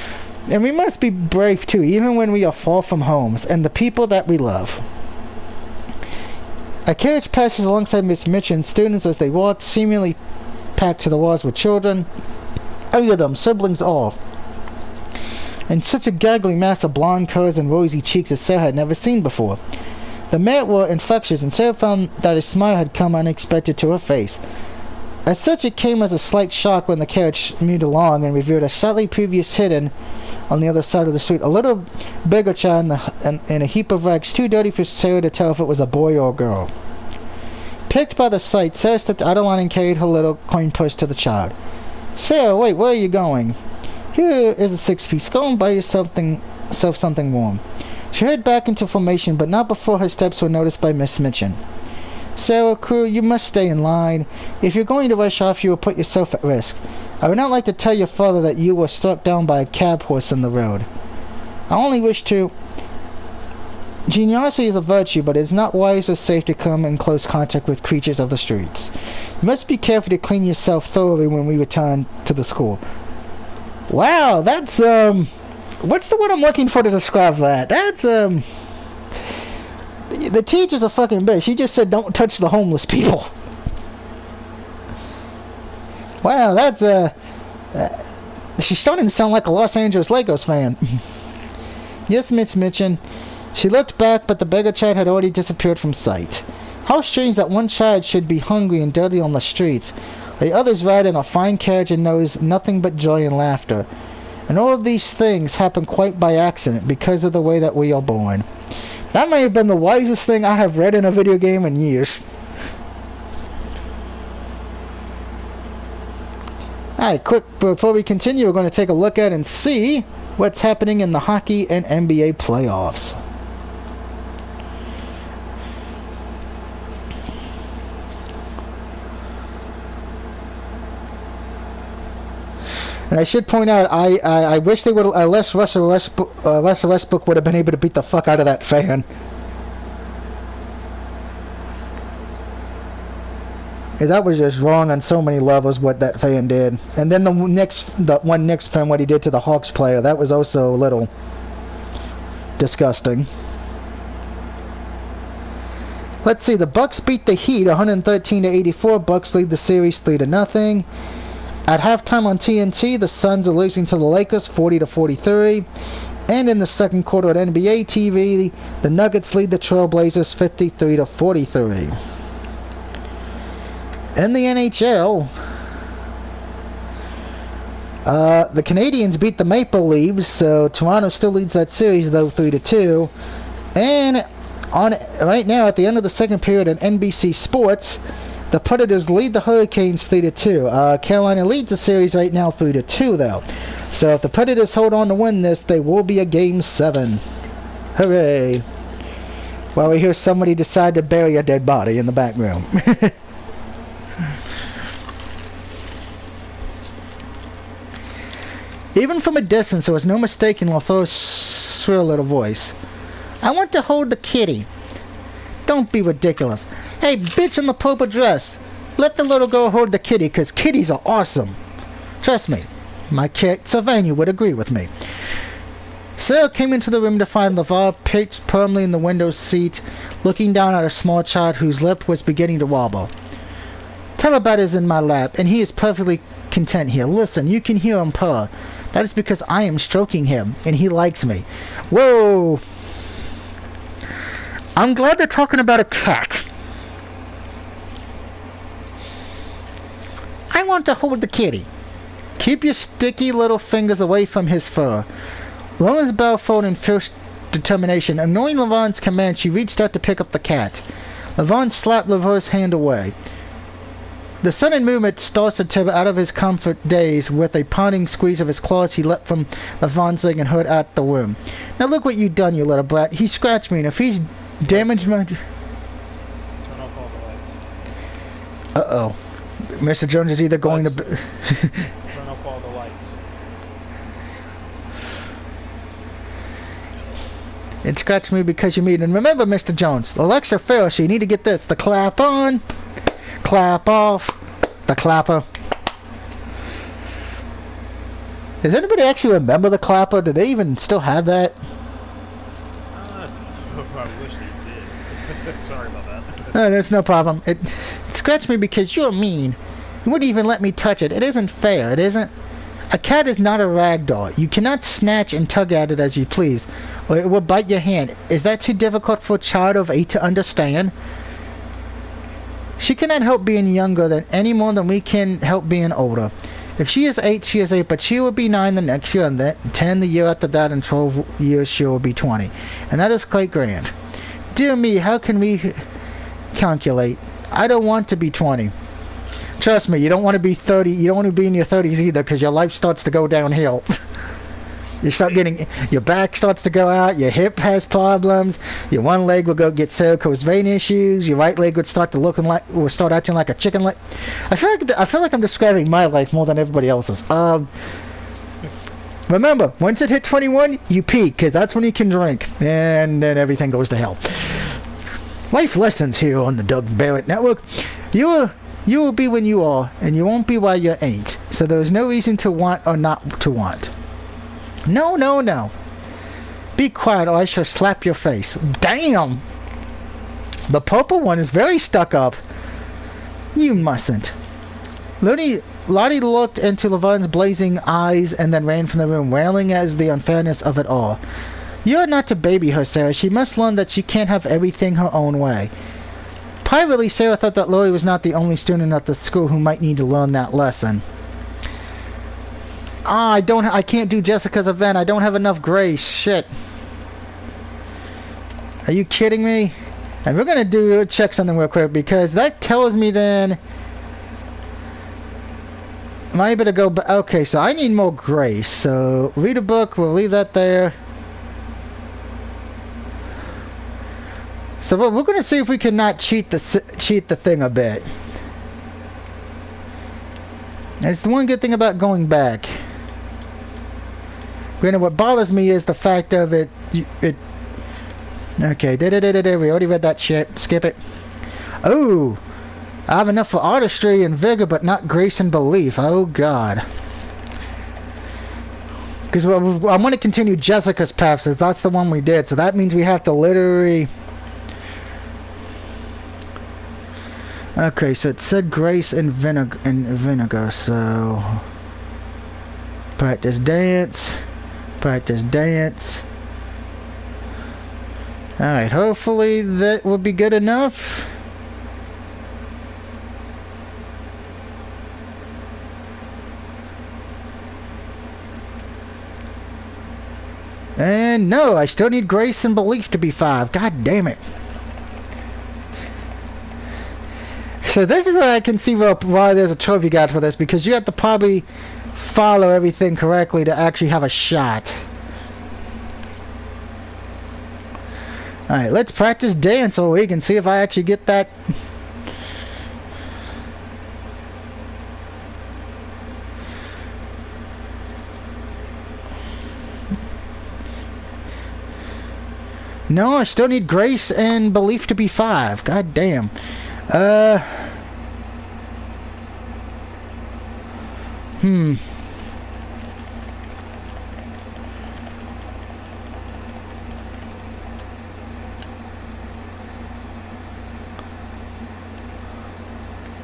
and we must be brave too, even when we are far from homes and the people that we love. A carriage passes alongside Miss Mitch and students as they walk, seemingly packed to the walls with children. 8 of them, siblings all. And such a gaggling mass of blonde curls and rosy cheeks as Sarah had never seen before. The merit were infectious, and Sarah found that a smile had come unexpected to her face. As such, it came as a slight shock when the carriage moved along and revealed a slightly previous hidden on the other side of the street. A little bigger child in a heap of rags, too dirty for Sarah to tell if it was a boy or a girl. Piqued by the sight, Sarah stepped out of line and carried her little coin purse to the child. Sarah, wait, where are you going? Here is a 6-piece. Go and buy yourself something warm. She hurried back into formation, but not before her steps were noticed by Miss Mitchin. Sarah, crew, you must stay in line. If you're going to rush off, you will put yourself at risk. I would not like to tell your father that you were struck down by a cab horse in the road. I only wish to... Generosity is a virtue, but it is not wise or safe to come in close contact with creatures of the streets. You must be careful to clean yourself thoroughly when we return to the school. Wow, that's, what's the word I'm looking for to describe that? That's, the teacher's a fucking bitch. She just said don't touch the homeless people. Wow, that's, she's starting to sound like a Los Angeles Lakers fan. Yes, Miss Mitchin. She looked back, but the beggar child had already disappeared from sight. How strange that one child should be hungry and dirty on the streets. The others ride in a fine carriage and knows nothing but joy and laughter. And all of these things happen quite by accident because of the way that we are born. That may have been the wisest thing I have read in a video game in years. Alright, quick, before we continue, we're going to take a look at and see what's happening in the hockey and NBA playoffs. And I should point out, I wish they would, unless Russell Westbrook would have been able to beat the fuck out of that fan. That was just wrong on so many levels what that fan did. And then the one Knicks fan, what he did to the Hawks player, that was also a little disgusting. Let's see, the Bucks beat the Heat 113-84. Bucks lead the series 3-0. At halftime on TNT, the Suns are losing to the Lakers 40-43. And in the second quarter at NBA TV, the Nuggets lead the Trailblazers 53-43. In the NHL, the Canadiens beat the Maple Leafs, so Toronto still leads that series though 3-2. And right now at the end of the second period on NBC Sports, the Predators lead the Hurricanes 3-2. Carolina leads the series right now 3-2 though. So if the Predators hold on to win this, they will be a Game 7. Hooray! While we hear somebody decide to bury a dead body in the back room. Even from a distance, there was no mistaking LaFleur's shrill little voice. I want to hold the kitty. Don't be ridiculous. Hey, bitch in the purple dress. Let the little girl hold the kitty, because kitties are awesome. Trust me, my cat Sylvania would agree with me. Sarah came into the room to find LeVar perched firmly in the window seat, looking down at a small child whose lip was beginning to wobble. Telebat is in my lap, and he is perfectly content here. Listen, you can hear him purr. That is because I am stroking him, and he likes me. Whoa! I'm glad they're talking about a cat. I want to hold the kitty. Keep your sticky little fingers away from his fur. Lauren's bell phoned in fierce determination. Ignoring LeVar's command, she reached out to pick up the cat. LeVar slapped LeVar's hand away. The sudden movement startled Tibbet out of his comfort daze. With a pounding squeeze of his claws, he leapt from LeVar's leg and hurried out the room. Now look what you've done, you little brat. He scratched me, and if he's damaged my... Turn off all the lights. Uh-oh. Mr. Jones is either going to... Turn off all the lights. It scratched me because you mean. And remember, Mr. Jones, the Alexa fails, so you need to get this. The clap on, clap off, the clapper. Does anybody actually remember the clapper? Do they even still have that? I wish they did. Sorry about that. No, there's no problem. It scratched me because you're mean. You wouldn't even let me touch it. It isn't fair. It isn't. A cat is not a rag doll. You cannot snatch and tug at it as you please, or it will bite your hand. Is that too difficult for a child of 8 to understand? She cannot help being younger than any more than we can help being older. If she is 8, she is 8, but she will be 9 the next year, and then 10 the year after that, and 12 years she will be 20. And that is quite grand. Dear me, how can we calculate? I don't want to be 20. Trust me, you don't want to be 30. You don't want to be in your 30s either, because your life starts to go downhill. You start getting, your back starts to go out, your hip has problems, your one leg will go get varicose vein issues, your right leg will start acting like a chicken leg. I feel like I'm describing my life more than everybody else's. Remember, once it hit 21, you peak, because that's when you can drink, and then everything goes to hell. Life lessons here on the Doug Barrett Network. You will be when you are, and you won't be while you ain't. So there is no reason to want or not to want. No, no, no. Be quiet or I shall slap your face. Damn! The purple one is very stuck up. You mustn't. Lottie looked into Lavine's blazing eyes and then ran from the room, wailing at the unfairness of it all. You're not to baby her, Sarah. She must learn that she can't have everything her own way. Privately, Sarah thought that Lori was not the only student at the school who might need to learn that lesson. I can't do Jessica's event. I don't have enough grace. Shit. Are you kidding me? And we're gonna check something real quick, because that tells me then am I able to go back? Okay, so I need more grace. So read a book. We'll leave that there. So we're gonna see if we can not cheat the thing a bit. That's the one good thing about going back. Granted, what bothers me is the fact of it. Okay, we already read that shit. Skip it. Oh, I have enough for artistry and vigor, but not grace and belief. Oh God. Because I want to continue Jessica's path, since that's the one we did. So that means we have to literally. Okay, so it said grace and vinegar. So practice dance. Practice dance. Alright, hopefully that will be good enough. And no, I still need grace and belief to be 5. God damn it. So this is where I can see why there's a trophy guide for this, because you have to probably follow everything correctly to actually have a shot. Alright, let's practice dance so we can see if I actually get that. No, I still need grace and belief to be 5. God damn.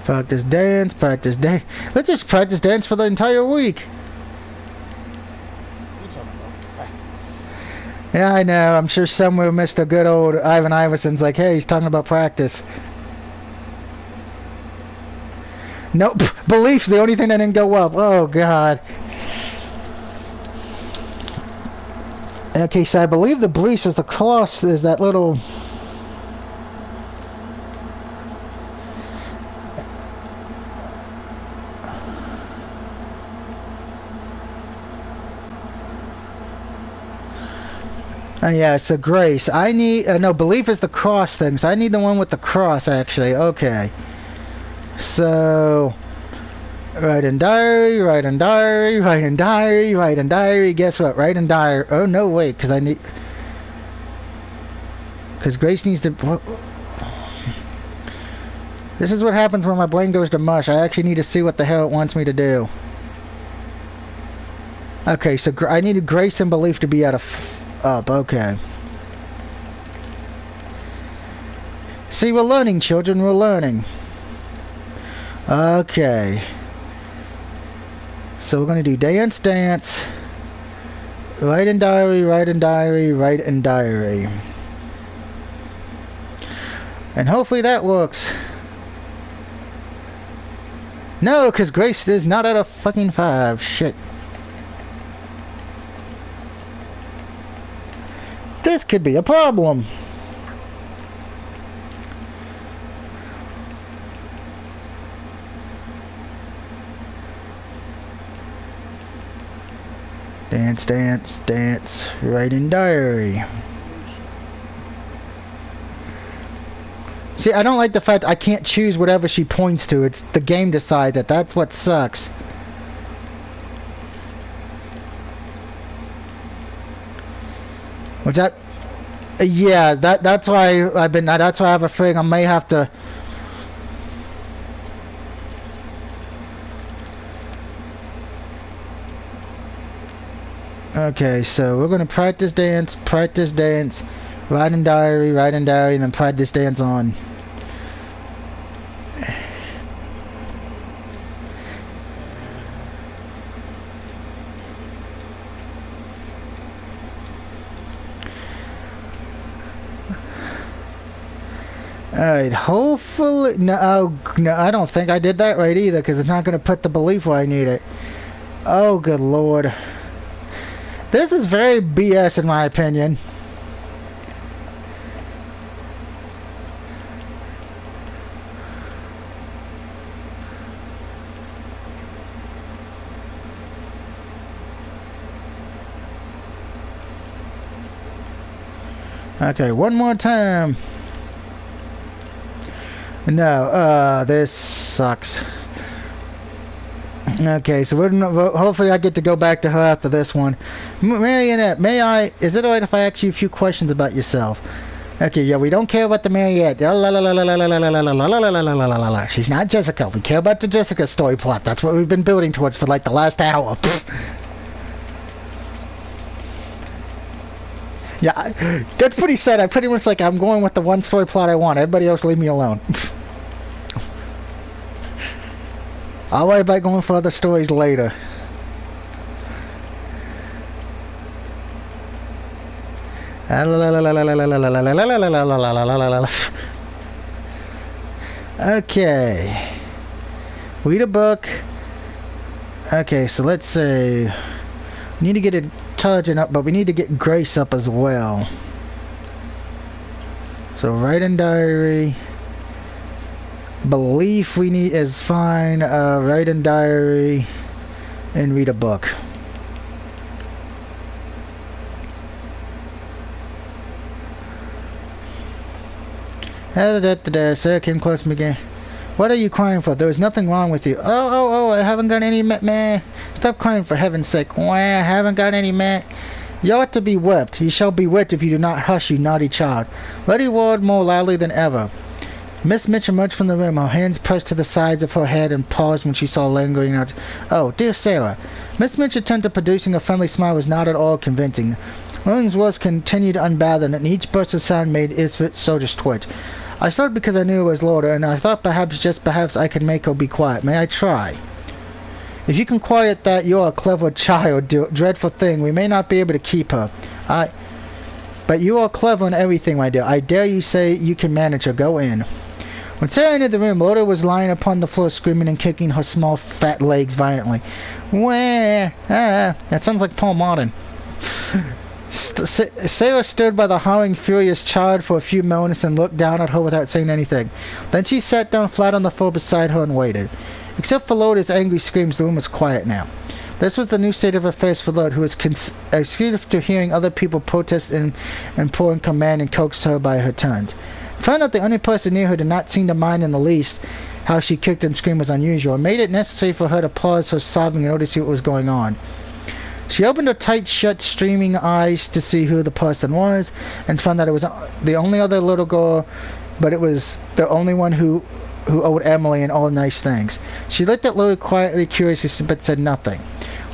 Practice dance, practice dance. Let's just practice dance for the entire week. We're talking about practice. Yeah, I know. I'm sure somewhere Mr. Good old Ivan Iverson's like, hey, he's talking about practice. Nope. Belief's the only thing that didn't go up. Oh, God. Okay, so I believe the beliefs is the cross, is that little... yeah, it's a grace. I need... no, belief is the cross thing, so I need the one with the cross, actually. Okay. So... write in diary, write in diary, write in diary, write in diary. Guess what? Write in diary. Oh, no, wait, because I need... Because Grace needs to... What? This is what happens when my brain goes to mush. I actually need to see what the hell it wants me to do. Okay, so I needed Grace and Belief to be up. Okay. See, we're learning, children. We're learning. Okay. So we're going to do dance, dance. Write in diary, write in diary, write in diary. And hopefully that works. No, because Grace is not out of fucking 5. Shit. This could be a problem. Dance, dance, dance. Write in diary. See, I don't like the fact I can't choose whatever she points to. It's the game decides it. That's what sucks. Was that? Yeah, that's why I've been. That's why I have a feeling I may have to. Okay, so we're gonna practice dance, write in diary, and then practice dance on. Alright, hopefully... No, no, I don't think I did that right either, because it's not going to put the Belief where I need it. Oh, good lord. This is very BS in my opinion. Okay, one more time. No, this sucks. Okay, so hopefully I get to go back to her after this one. Marionette, is it alright if I ask you a few questions about yourself? Okay, yeah, we don't care about the Marionette. She's not Jessica. We care about the Jessica story plot. That's what we've been building towards for like the last hour. Yeah, that's pretty sad. I pretty much I'm going with the one story plot I want. Everybody else leave me alone. I'll worry about going for other stories later. Okay. Read a book. Okay, so let's see. We need to get Intelligent up, but we need to get Grace up as well. So write in diary. Belief we need is fine. Write in diary and read a book. Sarah came close to me again. What are you crying for? There was nothing wrong with you. Oh, I haven't got any meh. Stop crying for heaven's sake. Wah, I haven't got any meh. You ought to be whipped. You shall be whipped if you do not hush, you naughty child. Letty roared more loudly than ever. Miss Mitch emerged from the room, her hands pressed to the sides of her head, and paused when she saw lingering out. Oh, dear Sarah. Miss Mitch's attempt at producing a friendly smile was not at all convincing. William's words continued unbothered, and each burst of sound made its shoulders twitch. I started because I knew it was Lauder, and I thought perhaps I could make her be quiet. May I try? If you can quiet that, you're a clever child, dreadful thing. We may not be able to keep her. But you are clever in everything, my dear. I dare you say you can manage her. Go in. When Sarah entered the room, Lauder was lying upon the floor, screaming and kicking her small, fat legs violently. Wah! Ah! That sounds like Paul Martin. Sarah stood by the howling, furious child for a few moments and looked down at her without saying anything. Then she sat down flat on the floor beside her and waited. Except for Lauder's angry screams, the room was quiet now. This was the new state of affairs for Lauder, who was excused to hearing other people protest and pour in command and coax her by her turns. Found that the only person near her did not seem to mind in the least how she kicked and screamed was unusual. It made it necessary for her to pause her sobbing in order to see what was going on. She opened her tight shut streaming eyes to see who the person was and found that it was the only other little girl, but it was the only one who owed Emily and all nice things. She looked at Lily quietly, curiously, but said nothing.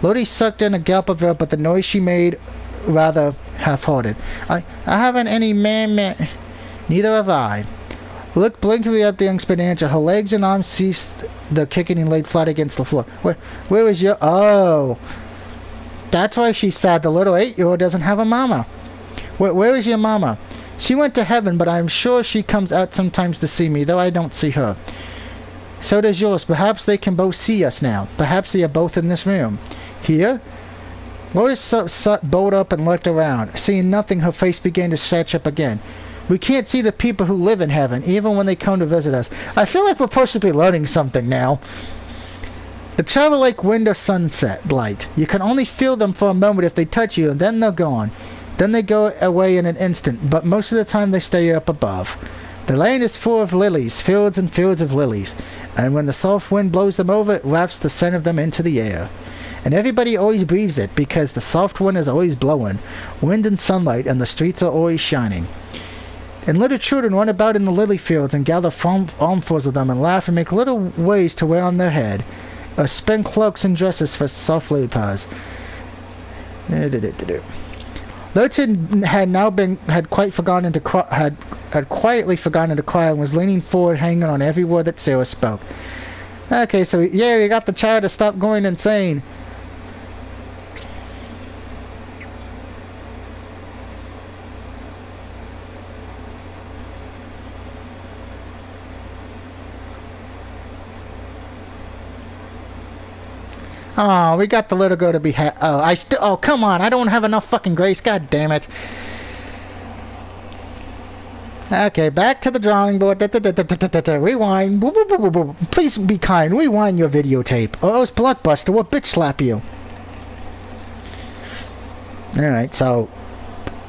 Lily sucked in a gulp of air, but the noise she made rather half-hearted. I haven't any man. Neither have I. Looked blinkingly at the young answer. Her legs and arms ceased the kicking and laid flat against the floor. Where is your... Oh. That's why she's sad. The little 8-year-old doesn't have a mama. Where is your mama? She went to heaven, but I'm sure she comes out sometimes to see me, though I don't see her. So does yours. Perhaps they can both see us now. Perhaps they are both in this room. Here? Lois bowed up and looked around. Seeing nothing, her face began to stretch up again. We can't see the people who live in heaven, even when they come to visit us. I feel like we're supposed to be learning something now. The travel like wind or sunset light. You can only feel them for a moment if they touch you, and then they're gone. Then they go away in an instant, but most of the time they stay up above. The land is full of lilies, fields and fields of lilies, and when the soft wind blows them over, it wafts the scent of them into the air. And everybody always breathes it, because the soft wind is always blowing, wind and sunlight, and the streets are always shining. And little children run about in the lily fields and gather armfuls of them and laugh and make little ways to wear on their head, or spin cloaks and dresses for soft lily paws. Lurton had quietly forgotten to cry and was leaning forward, hanging on every word that Sarah spoke. Okay, so yeah, we got the child to stop going insane. Oh, we got the little girl to be oh, come on, I don't have enough fucking grace, god damn it. Okay, back to the drawing board. Rewind. Please be kind, rewind your videotape. Or else Blockbuster will bitch slap you. Alright, so,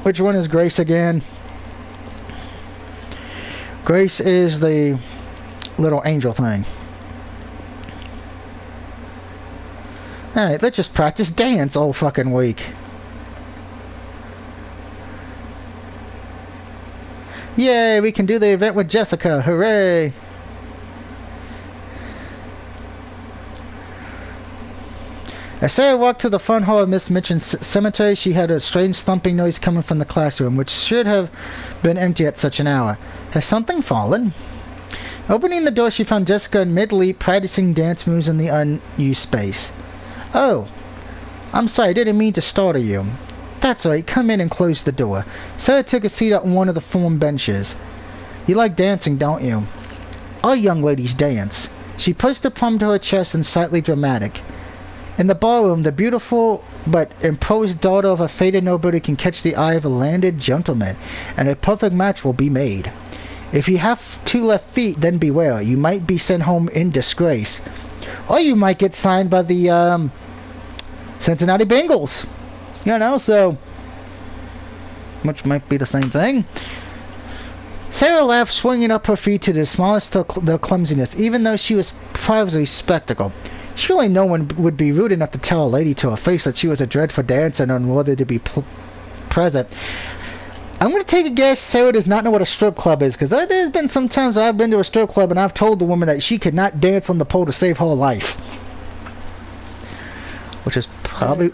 which one is Grace again? Grace is the little angel thing. Alright, let's just practice dance all fucking week. Yay, we can do the event with Jessica. Hooray! As Sarah walked to the front hall of Miss Mitchell's cemetery, she heard a strange thumping noise coming from the classroom, which should have been empty at such an hour. Has something fallen? Opening the door, she found Jessica in mid-leap, practicing dance moves in the unused space. Oh, I'm sorry, I didn't mean to startle you. That's right, come in and close the door. Sarah took a seat on one of the form benches. You like dancing, don't you? All young ladies dance. She pushed the palm to her chest and slightly dramatic. In the ballroom, the beautiful but imposed daughter of a faded nobody can catch the eye of a landed gentleman, and a perfect match will be made. If you have 2 left feet, then beware. You might be sent home in disgrace. Or you might get signed by the, Cincinnati Bengals. You know, so... which might be the same thing. Sarah laughed, swinging up her feet to the smallest of their clumsiness, even though she was privately spectacle. Surely no one would be rude enough to tell a lady to her face that she was a dread for dance and unworthy to be present. I'm going to take a guess Sarah does not know what a strip club is, because there's been some times I've been to a strip club and I've told the woman that she could not dance on the pole to save her life. Which is probably...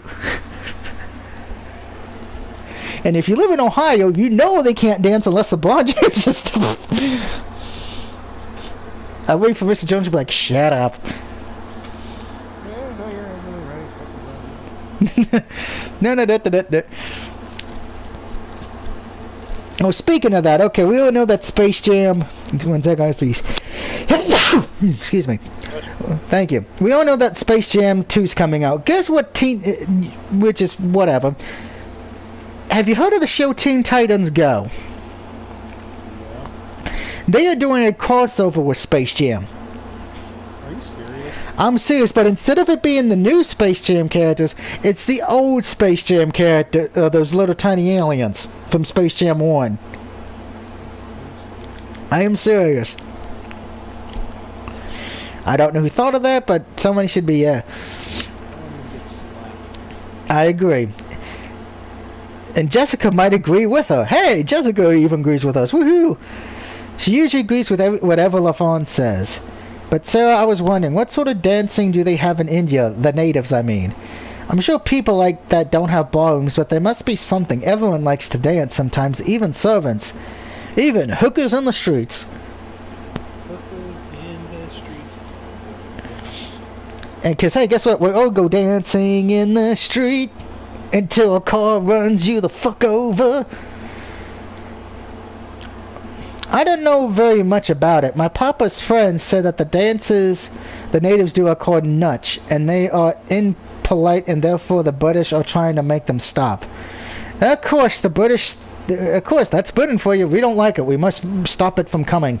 And if you live in Ohio, you know they can't dance unless the blonde is just... I wait for Mr. Jones to be like, shut up. Yeah, no, you're right. No. Oh, speaking of that, okay, we all know that Space Jam... One second, I see. Excuse me. Thank you. We all know that Space Jam 2's coming out. Guess what which is whatever. Have you heard of the show Teen Titans Go? Yeah. They are doing a crossover with Space Jam. Are you serious? I'm serious, but instead of it being the new Space Jam characters, it's the old Space Jam character, those little tiny aliens from Space Jam 1. I am serious. I don't know who thought of that, but somebody should be, I don't even get slapped. I agree. And Jessica might agree with her. Hey, Jessica even agrees with us. Woohoo! She usually agrees with whatever LaFawn says. But Sarah, I was wondering, what sort of dancing do they have in India? The natives, I mean. I'm sure people like that don't have ballrooms, but there must be something. Everyone likes to dance sometimes, even servants. Even hookers in the streets. Hookers in the streets. And cause hey, guess what? We all go dancing in the street until a car runs you the fuck over. I don't know very much about it. My papa's friends said that the dances the natives do are called nutch, and they are impolite, and therefore the British are trying to make them stop. Of course, the British... Of course, that's Britain for you. We don't like it. We must stop it from coming.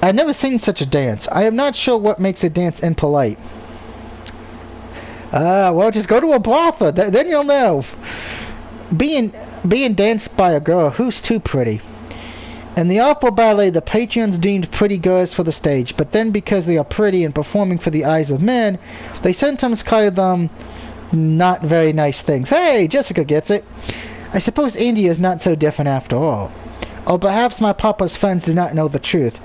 I've never seen such a dance. I am not sure what makes a dance impolite. Well, just go to a brothel. Then you'll know. Being danced by a girl who's too pretty. In the opera ballet, the patrons deemed pretty girls for the stage, but then because they are pretty and performing for the eyes of men, they sometimes call them not very nice things. Hey, Jessica gets it. I suppose India is not so different after all. Or perhaps my papa's friends do not know the truth.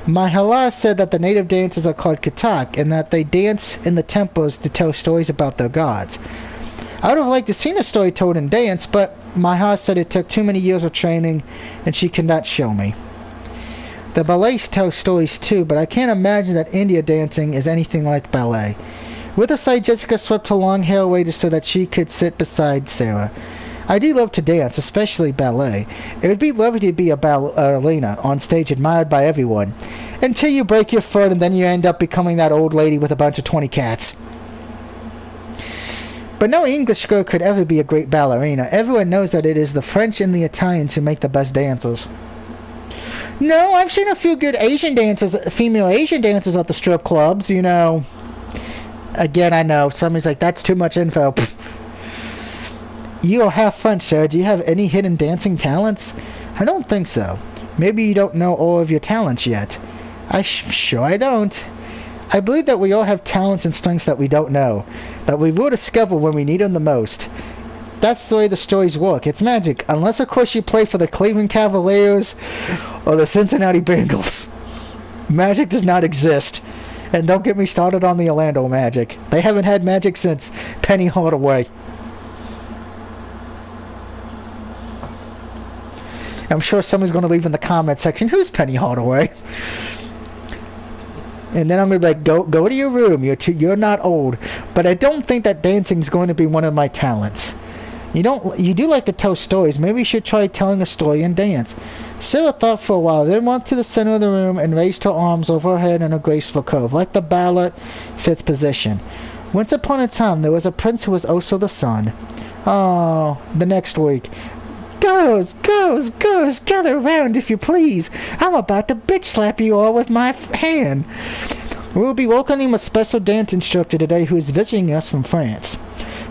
My Hala said that the native dances are called Katak, and that they dance in the temples to tell stories about their gods. I would have liked to seen a story told in dance, but my Hala said it took too many years of training, and she could not show me. The ballets tell stories too, but I can't imagine that India dancing is anything like ballet. With a sigh, Jessica swept her long hair away so that she could sit beside Sarah. I do love to dance, especially ballet. It would be lovely to be a ballerina on stage admired by everyone. Until you break your foot and then you end up becoming that old lady with a bunch of 20 cats. But no English girl could ever be a great ballerina. Everyone knows that it is the French and the Italians who make the best dancers. No, I've seen a few good Asian dancers, female Asian dancers at the strip clubs, you know. Again, I know, somebody's like, that's too much info. Pfft. You are half French, sir. Do you have any hidden dancing talents? I don't think so. Maybe you don't know all of your talents yet. Sure I don't. I believe that we all have talents and strengths that we don't know, that we will discover when we need them the most. That's the way the stories work. It's magic, unless of course you play for the Cleveland Cavaliers or the Cincinnati Bengals. Magic does not exist. And don't get me started on the Orlando Magic. They haven't had magic since Penny Hardaway. I'm sure someone's going to leave in the comment section, who's Penny Hardaway? And then I'm going to be like, go to your room, you're not old. But I don't think that dancing's going to be one of my talents. You do like to tell stories. Maybe you should try telling a story and dance. Sarah thought for a while, then walked to the center of the room and raised her arms over her head in a graceful curve, like the ballad, 5th position. Once upon a time, there was a prince who was also the sun. Oh, the next week. Girls, gather around if you please. I'm about to bitch slap you all with my hand. We'll be welcoming a special dance instructor today who is visiting us from France.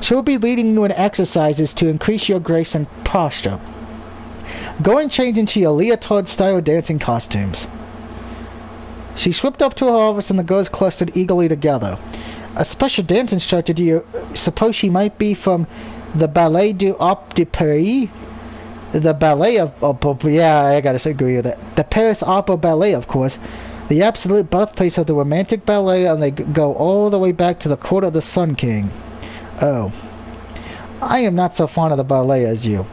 She'll be leading you in exercises to increase your grace and posture. Go and change into your leotard-style dancing costumes. She slipped up to her office and the girls clustered eagerly together. A special dance instructor, do you suppose she might be from the Ballet du Opéra de Paris? The ballet of yeah, I gotta agree with that. The Paris Opera Ballet, of course. The absolute birthplace of the romantic ballet, and they go all the way back to the court of the Sun King. Oh. I am not so fond of the ballet as you.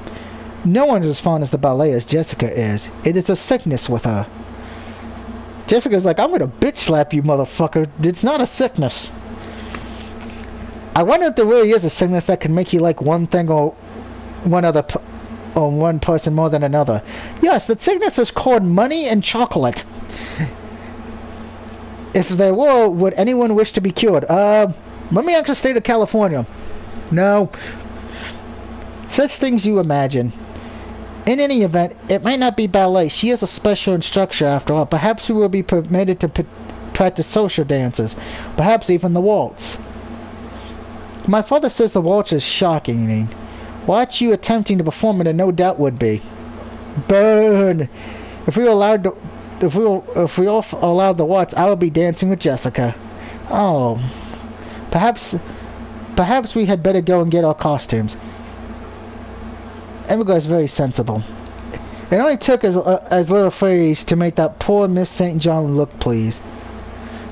No one is as fond as the ballet as Jessica is. It is a sickness with her. Jessica's like, I'm gonna bitch slap you, motherfucker. It's not a sickness. I wonder if there really is a sickness that can make you like one thing or one person more than another. Yes, the sickness is called money and chocolate. If there were, would anyone wish to be cured? Let me ask the state of California. No. Such things you imagine. In any event, it might not be ballet. She is a special instructor after all. Perhaps we will be permitted to practice social dances. Perhaps even the waltz. My father says the waltz is shocking. Watch you attempting to perform it, and no doubt would be. Burn! If we all allowed the waltz, I would be dancing with Jessica. Oh, perhaps Perhaps we had better go and get our costumes. Emma is very sensible. It only took as little phrase to make that poor Miss St. John look pleased.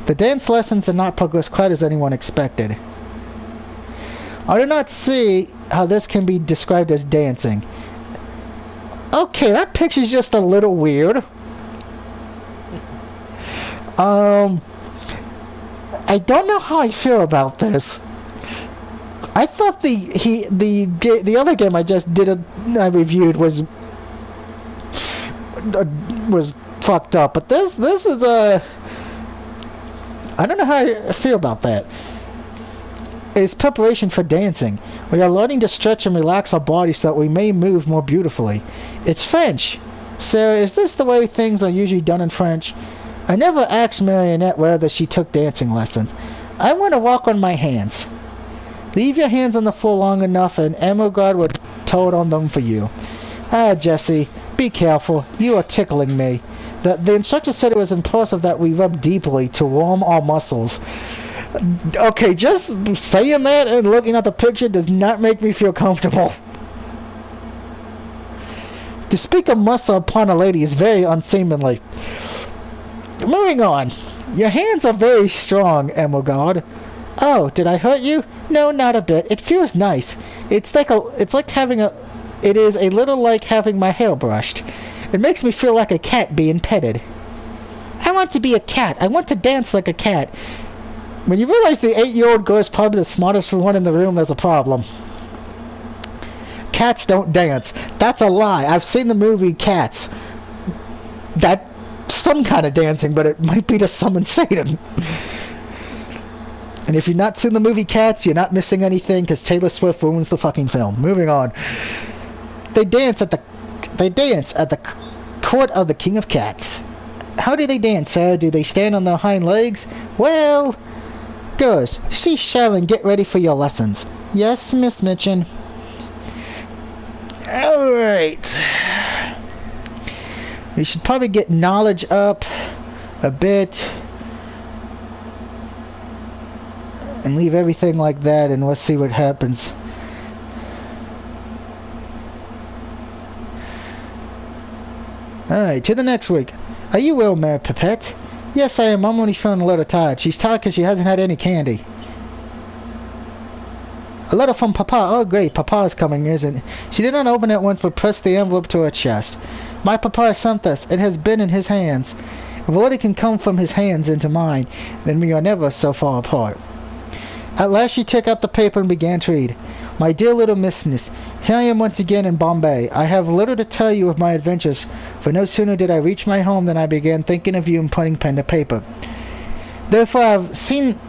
The dance lessons did not progress quite as anyone expected. I do not see how this can be described as dancing. Okay, that picture's just a little weird. I don't know how I feel about this. I thought the other game I just I reviewed was fucked up, but this is I don't know how I feel about that. It's preparation for dancing. We are learning to stretch and relax our bodies so that we may move more beautifully. It's French. Sarah, is this the way things are usually done in French? I never asked Marionette whether she took dancing lessons. I want to walk on my hands. Leave your hands on the floor long enough and Emogard would toad on them for you. Ah, Jessie, be careful. You are tickling me. The instructor said it was impulsive that we rub deeply to warm our muscles. Okay, just saying that and looking at the picture does not make me feel comfortable. To speak of muscle upon a lady is very unseemly. Moving on. Your hands are very strong, Emogard. Oh, did I hurt you? No, not a bit. It feels nice. It is a little like having my hair brushed. It makes me feel like a cat being petted. I want to be a cat. I want to dance like a cat. When you realize the 8-year-old girl is probably the smartest one in the room, there's a problem. Cats don't dance. That's a lie. I've seen the movie Cats. That's some kind of dancing, but it might be to summon Satan. And if you've not seen the movie Cats, you're not missing anything, because Taylor Swift ruins the fucking film. Moving on. They dance at the court of the King of Cats. How do they dance, sir? Do they stand on their hind legs? Well, girls, cease shouting, get ready for your lessons. Yes, Miss Mitchin. Alright. We should probably get knowledge up a bit. And leave everything like that, and let's see what happens. Alright, to the next week. Are you well, Mary Pipette? Yes, I am. I'm only feeling a little tired. She's tired because she hasn't had any candy. A letter from Papa. Oh, great. Papa is coming, isn't it? She did not open it once, but pressed the envelope to her chest. My Papa has sent this. It has been in his hands. If a letter can come from his hands into mine, then we are never so far apart. At last she took out the paper and began to read. My dear little Missness, here I am once again in Bombay. I have little to tell you of my adventures, for no sooner did I reach my home than I began thinking of you and putting pen to paper. Therefore I have seen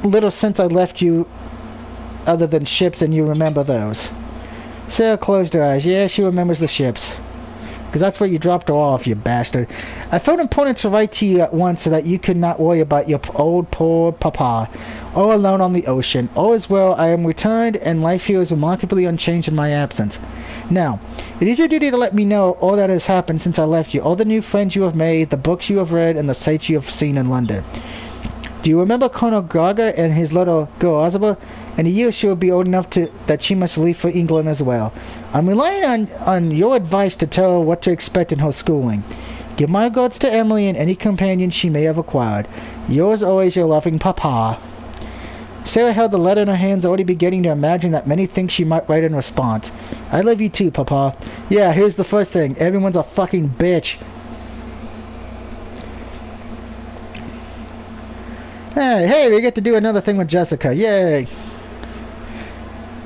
little since I left you other than ships, and you remember those. Sarah closed her eyes. Yeah, she remembers the ships. Because that's where you dropped her off, you bastard. I felt important to write to you at once so that you could not worry about your old poor Papa. All alone on the ocean. All is well. I am returned, and life here is remarkably unchanged in my absence. Now, it is your duty to let me know all that has happened since I left you. All the new friends you have made, the books you have read, and the sights you have seen in London. Do you remember Colonel Gaga and his little girl Osaba? In a year she will be old enough that she must leave for England as well. I'm relying on your advice to tell her what to expect in her schooling. Give my regards to Emily and any companion she may have acquired. Yours always, your loving Papa. Sarah held the letter in her hands, already beginning to imagine that many things she might write in response. I love you too, Papa. Yeah, here's the first thing. Everyone's a fucking bitch. Hey, we get to do another thing with Jessica. Yay!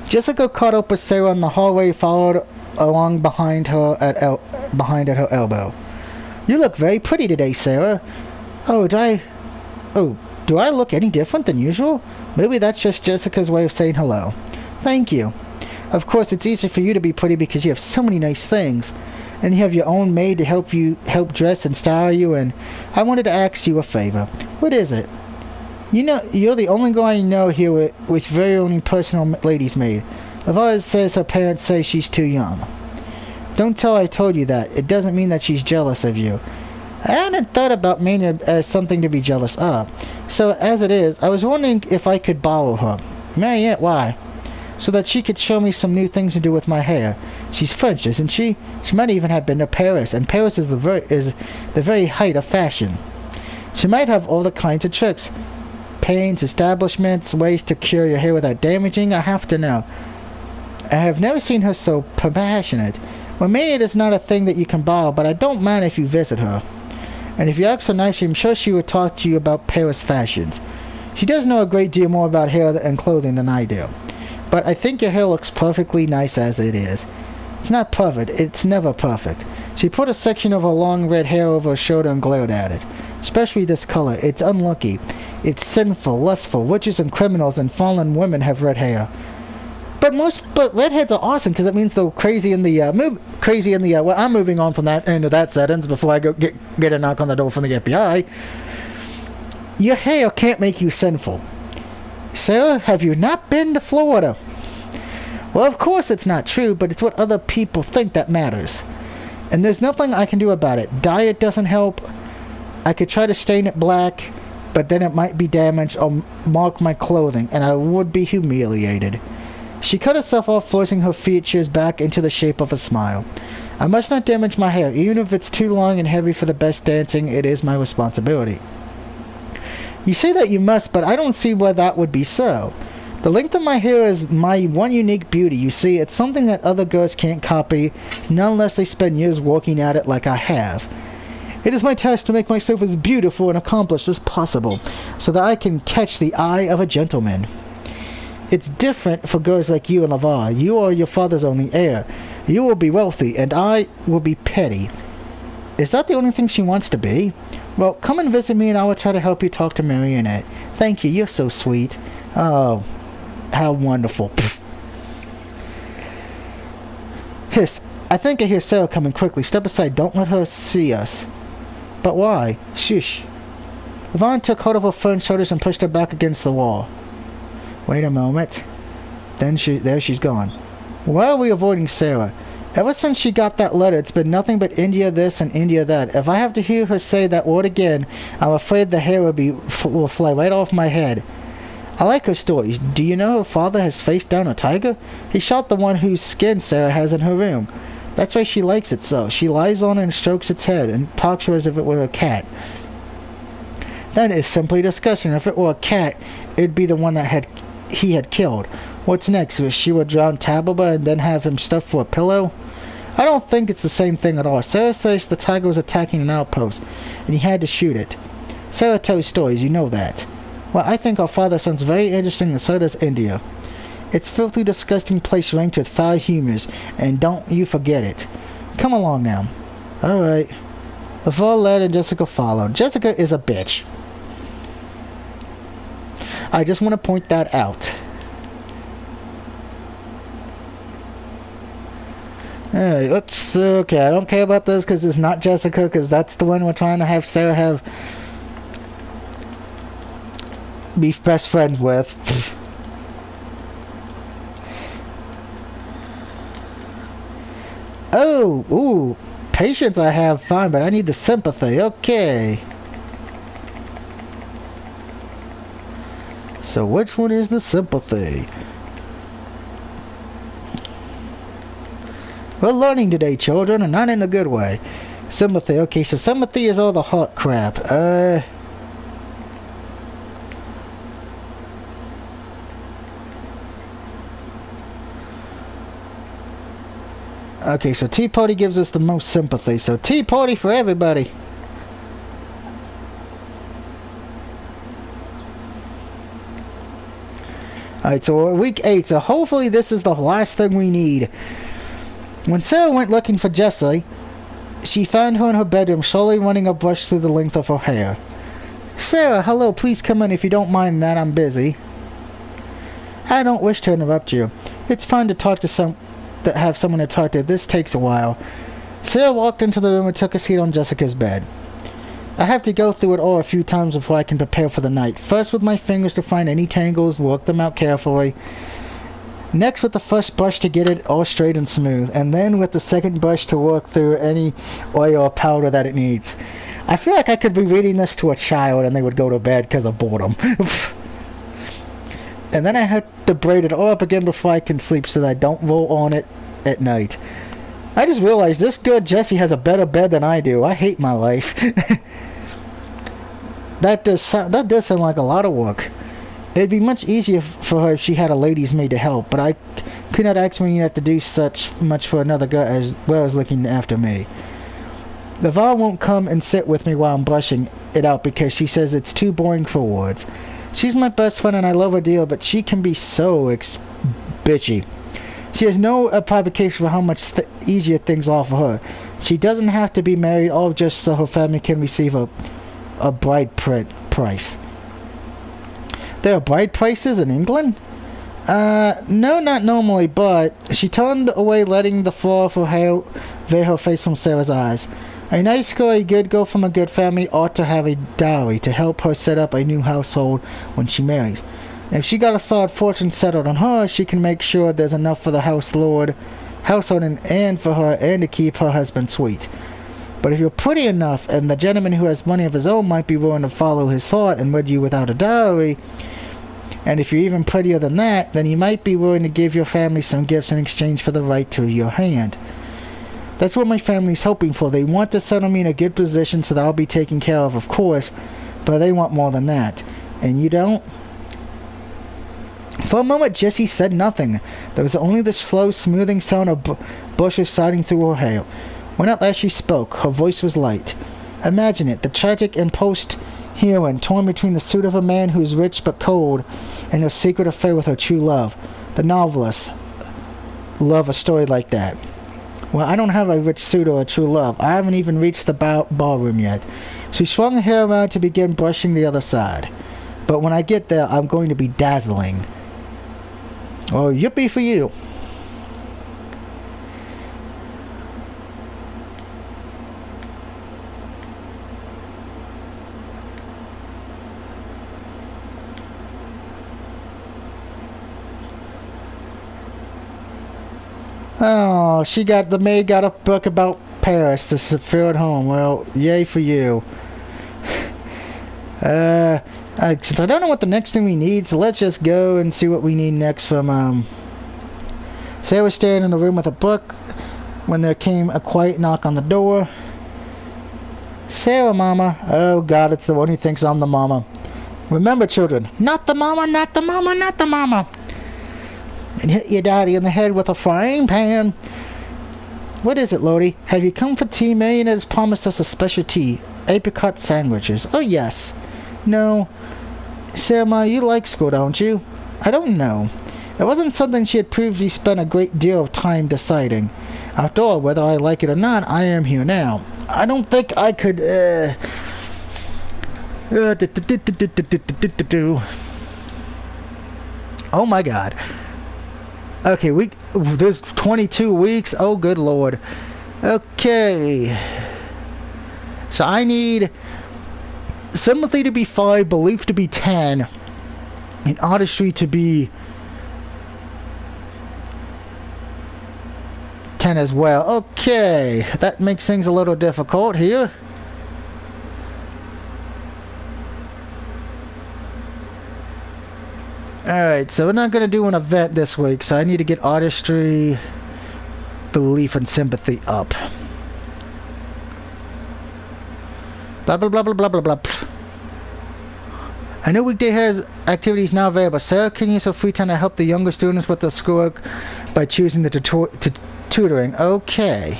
Jessica caught up with Sarah in the hallway, followed along behind her at her elbow. You look very pretty today, Sarah. Do I look any different than usual? Maybe that's just Jessica's way of saying hello. Thank you. Of course, it's easy for you to be pretty because you have so many nice things. And you have your own maid to help dress and style you, and I wanted to ask you a favor. What is it? You know, you're the only girl I know here with very own personal lady's maid. Lavara says her parents say she's too young. Don't tell her I told you that. It doesn't mean that she's jealous of you. I hadn't thought about Maynard as something to be jealous of. So, as it is, I was wondering if I could borrow her. Mariette, why? So that she could show me some new things to do with my hair. She's French, isn't she? She might even have been to Paris, and Paris is the very height of fashion. She might have all the kinds of tricks. Paints, establishments, ways to cure your hair without damaging. I have to know. I have never seen her so passionate. Well, Mariette is not a thing that you can borrow, but I don't mind if you visit her. And if you ask her nicely, I'm sure she would talk to you about Paris fashions. She does know a great deal more about hair and clothing than I do. But I think your hair looks perfectly nice as it is. It's not perfect. It's never perfect. She put a section of her long red hair over her shoulder and glared at it. Especially this color. It's unlucky. It's sinful, lustful. Witches and criminals and fallen women have red hair. But redheads are awesome because it means they're crazy in the well, I'm moving on from that end of that sentence before I go get a knock on the door from the FBI. Your hair can't make you sinful. Sarah, have you not been to Florida? Well, of course it's not true, but it's what other people think that matters. And there's nothing I can do about it. Diet doesn't help. I could try to stain it black, but then it might be damaged or mark my clothing, and I would be humiliated. She cut herself off, forcing her features back into the shape of a smile. I must not damage my hair. Even if it's too long and heavy for the best dancing, it is my responsibility. You say that you must, but I don't see why that would be so. The length of my hair is my one unique beauty. You see, it's something that other girls can't copy, not unless they spend years working at it like I have. It is my task to make myself as beautiful and accomplished as possible, so that I can catch the eye of a gentleman. It's different for girls like you and Lavar. You are your father's only heir. You will be wealthy, and I will be petty. Is that the only thing she wants to be? Well, come and visit me, and I will try to help you talk to Marionette. Thank you, you're so sweet. Oh, how wonderful. Hiss, I think I hear Sarah coming quickly. Step aside, don't let her see us. But why? Shush. Yvonne took hold of her friend's shoulders and pushed her back against the wall. Wait a moment. There she's gone. Why are we avoiding Sarah? Ever since she got that letter, it's been nothing but India this and India that. If I have to hear her say that word again, I'm afraid the hair will fly right off my head. I like her stories. Do you know her father has faced down a tiger? He shot the one whose skin Sarah has in her room. That's why she likes it so. She lies on it and strokes its head and talks to her as if it were a cat. That is simply disgusting. If it were a cat, it'd be the one that he had killed. What's next? She would drown Tababa and then have him stuffed for a pillow? I don't think it's the same thing at all. Sarah says the tiger was attacking an outpost, and he had to shoot it. Sarah tells stories, you know that. Well, I think our father sounds very interesting, and so does India. It's a filthy, disgusting place ranked with foul humors, and don't you forget it. Come along now. Alright. Laval led and Jessica followed. Jessica is a bitch. I just want to point that out. Hey, let's, okay, I don't care about this because it's not Jessica, because that's the one we're trying to have Sarah be best friends with. Oh, ooh, patience I have, fine, but I need the sympathy, okay. So which one is the sympathy? We're learning today, children, and not in a good way. Sympathy, okay, so sympathy is all the hot crap. Okay, so Tea Party gives us the most sympathy, so Tea Party for everybody. Alright, so we're week 8, so hopefully this is the last thing we need. When Sarah went looking for Jessie, she found her in her bedroom, slowly running a brush through the length of her hair. Sarah, hello, please come in if you don't mind that, I'm busy. I don't wish to interrupt you. It's fine to talk to have someone to talk to. This takes a while. Sarah walked into the room and took a seat on Jessica's bed. I have to go through it all a few times before I can prepare for the night. First with my fingers to find any tangles, work them out carefully. Next with the first brush to get it all straight and smooth. And then with the second brush to work through any oil or powder that it needs. I feel like I could be reading this to a child and they would go to bed because of boredom. And then I have to braid it all up again before I can sleep so that I don't roll on it at night. I just realized this girl Jessie has a better bed than I do. I hate my life. That does sound like a lot of work. It'd be much easier for her if she had a lady's maid to help, but I could not ask me to do such much for another girl as well as looking after me. The Val won't come and sit with me while I'm brushing it out because she says it's too boring for words. She's my best friend and I love her deal, but she can be so bitchy. She has no provocation for how much easier things are for her. She doesn't have to be married all just so her family can receive a bride price. There are bride prices in England? No, not normally, but she turned away, letting the fall of her hair veil her face from Sarah's eyes. A nice girl, a good girl from a good family ought to have a dowry to help her set up a new household when she marries. If she got a solid fortune settled on her, she can make sure there's enough for the household and for her and to keep her husband sweet. But if you're pretty enough, and the gentleman who has money of his own might be willing to follow his heart and wed you without a dowry, and if you're even prettier than that, then he might be willing to give your family some gifts in exchange for the right to your hand. That's what my family's hoping for. They want to settle me in a good position so that I'll be taken care of course, but they want more than that. And you don't? For a moment, Jessie said nothing. There was only the slow, smoothing sound of bushes siding through her hair. When at last she spoke, her voice was light. Imagine it, the tragic and post-heroine torn between the suit of a man who is rich but cold and her secret affair with her true love. The novelists love a story like that. Well, I don't have a rich suit or a true love. I haven't even reached the ballroom yet. She swung her hair around to begin brushing the other side. But when I get there, I'm going to be dazzling. Oh, yippee for you. Oh, the maid got a book about Paris to fulfill at home. Well, yay for you. Since I don't know what the next thing we need, so let's just go and see what we need next from, Sarah was standing in the room with a book when there came a quiet knock on the door. Sarah, Mama. Oh, God, it's the one who thinks I'm the mama. Remember, children, not the mama, not the mama, not the mama. And hit your daddy in the head with a frying pan. What is it, Lodi? Have you come for tea? Marion has promised us a special tea. Apricot sandwiches. Oh, yes. No. Sarah, you like school, don't you? I don't know. It wasn't something she had previously spent a great deal of time deciding. After all, whether I like it or not, I am here now. I don't think I could, Oh my God. Okay, there's 22 weeks. Oh, good Lord. Okay. So I need sympathy to be 5, belief to be 10, and artistry to be 10 as well. Okay, that makes things a little difficult here. Alright, so we're not going to do an event this week, so I need to get artistry, belief, and sympathy up. Blah, blah, blah, blah, blah, blah, blah. I know weekday has activities now available. Sarah can use her free time to help the younger students with their schoolwork by choosing the tutoring. Okay.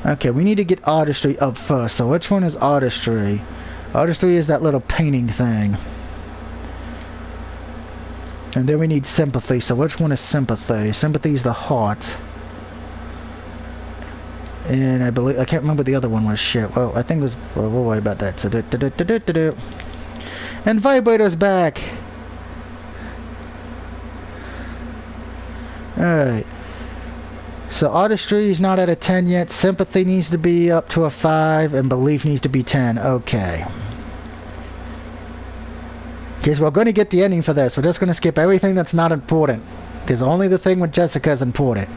Okay, we need to get artistry up first. So which one is artistry? Artistry is that little painting thing. And then we need sympathy. So which one is sympathy? Sympathy is the heart. And I can't remember the other one was. Shit. Well, I think it was. Well, we'll worry about that. So and vibrator's back. Alright. So artistry is not at a 10 yet. Sympathy needs to be up to a 5, and belief needs to be 10. Okay. Because we're going to get the ending for this. We're just going to skip everything that's not important. Because only the thing with Jessica is important.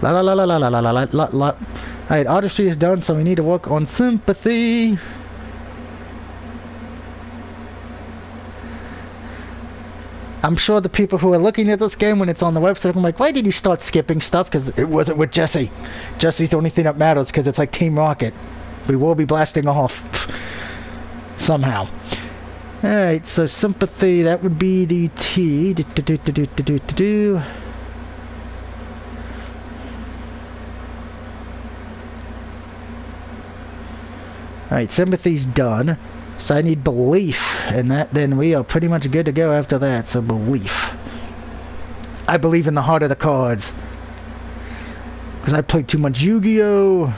La la la la la la la la la la la. Alright, artistry is done, so we need to work on sympathy. I'm sure the people who are looking at this game when it's on the website, I'm like, why did you start skipping stuff? Because it wasn't with Jesse. Jesse's the only thing that matters, because it's like Team Rocket. We will be blasting off. Somehow. Alright, so sympathy, that would be the T. Alright, sympathy's done. So I need belief, and that then we are pretty much good to go after that, so belief. I believe in the heart of the cards. Because I played too much Yu-Gi-Oh!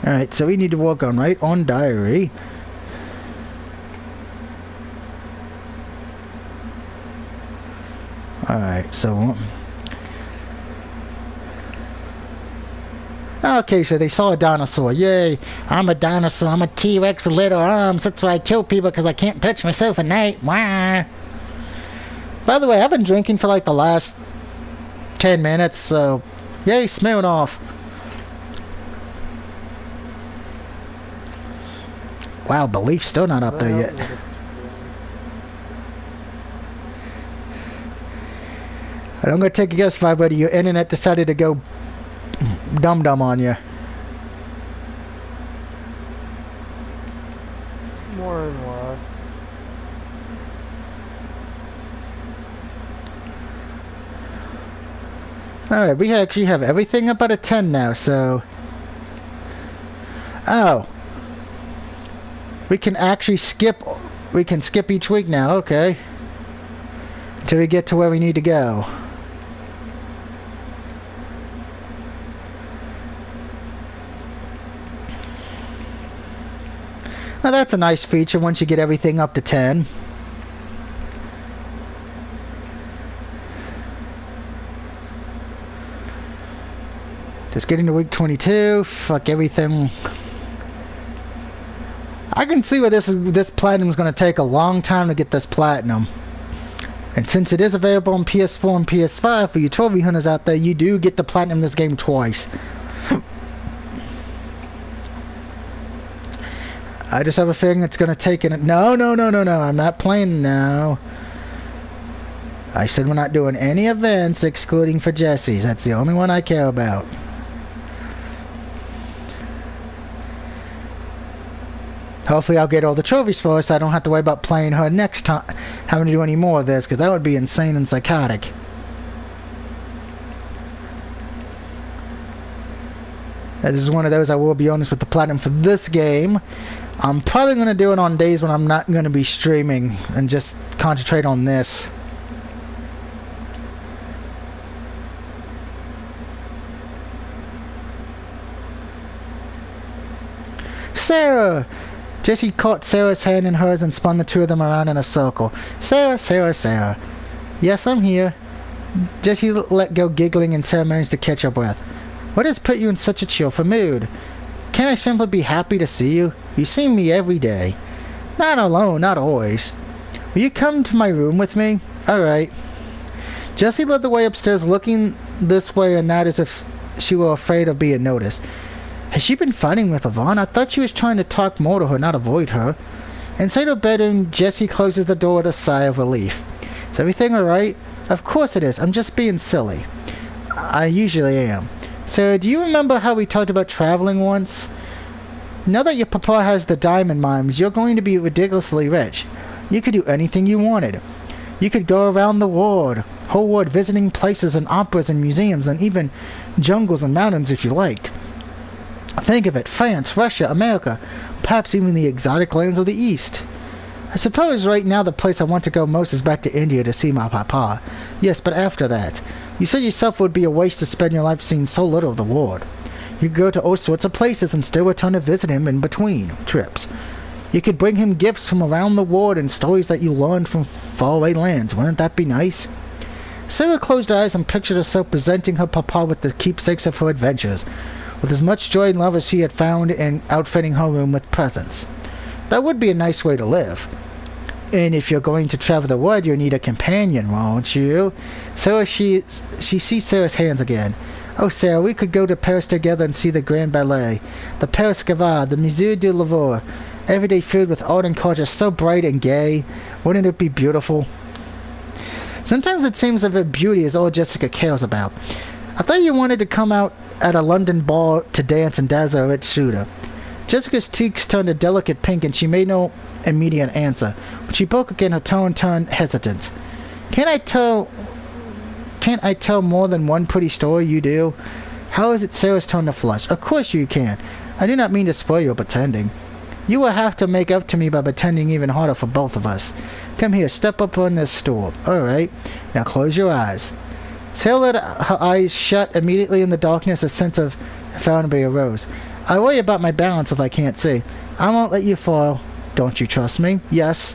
Alright, so we need to work on right on diary. Alright, so... Okay, so they saw a dinosaur. Yay, I'm a dinosaur. I'm a T-Rex with little arms. That's why I kill people, because I can't touch myself at night. Wah. By the way, I've been drinking for like the last 10 minutes, so... Yay, smell off. Wow, belief's still not up there yet. I'm gonna take a guess, buddy. Your internet decided to go dum-dum on you. More and less. Alright, we actually have everything up at a 10 now, so... Oh. We can actually skip... We can skip each week now, okay. Until we get to where we need to go. Now that's a nice feature once you get everything up to 10. Just getting to week 22. Fuck everything. I can see where this platinum is going to take a long time to get this platinum. And since it is available on PS4 and PS5 for you trophy hunters out there, you do get the platinum this game twice. I just have a feeling it's going to take it. No, no, no, no, no. I'm not playing now. I said we're not doing any events excluding for Jesse's. That's the only one I care about. Hopefully I'll get all the trophies for her so I don't have to worry about playing her next time, having to do any more of this, because that would be insane and psychotic. This is one of those I will be honest with the platinum for this game. I'm probably going to do it on days when I'm not going to be streaming and just concentrate on this. Sarah! Jesse caught Sarah's hand in hers and spun the two of them around in a circle. Sarah, Sarah, Sarah. Yes, I'm here. Jesse let go giggling and Sarah managed to catch her breath. What has put you in such a cheerful mood? Can't I simply be happy to see you? You see me every day. Not alone, not always. Will you come to my room with me? Alright. Jesse led the way upstairs looking this way and that as if she were afraid of being noticed. Has she been fighting with Yvonne? I thought she was trying to talk more to her, not avoid her. Inside her bedroom, Jesse closes the door with a sigh of relief. Is everything alright? Of course it is. I'm just being silly. I usually am. So, do you remember how we talked about traveling once? Now that your papa has the diamond mines, you're going to be ridiculously rich. You could do anything you wanted. You could go around the whole world visiting places and operas and museums and even jungles and mountains if you liked. Think of it, France, Russia, America, perhaps even the exotic lands of the East. I suppose right now the place I want to go most is back to India to see my papa. Yes, but after that. You said yourself it would be a waste to spend your life seeing so little of the world. You could go to all sorts of places and still return to visit him in between trips. You could bring him gifts from around the world and stories that you learned from faraway lands. Wouldn't that be nice? Sarah closed her eyes and pictured herself presenting her papa with the keepsakes of her adventures, with as much joy and love as she had found in outfitting her room with presents. That would be a nice way to live. And if you're going to travel the wood, you'll need a companion, won't you? So she sees Sarah's hands again. Oh, Sarah, we could go to Paris together and see the Grand Ballet, the Paris Gavard, the Musée du Louvre. Every day filled with art and culture, so bright and gay. Wouldn't it be beautiful? Sometimes it seems as if beauty is all Jessica cares about. I thought you wanted to come out at a London ball to dance and dazzle a rich suitor. Jessica's cheeks turned a delicate pink and she made no immediate answer. When she spoke again, her tone turned hesitant. Can't I tell more than one pretty story you do? How is it Sarah's turn to flush? Of course you can. I do not mean to spoil your pretending. You will have to make up to me by pretending even harder for both of us. Come here, step up on this stool. Alright, now close your eyes. Sarah let her eyes shut. Immediately in the darkness, a sense of vulnerability arose. I worry about my balance if I can't see. I won't let you fall. Don't you trust me? Yes.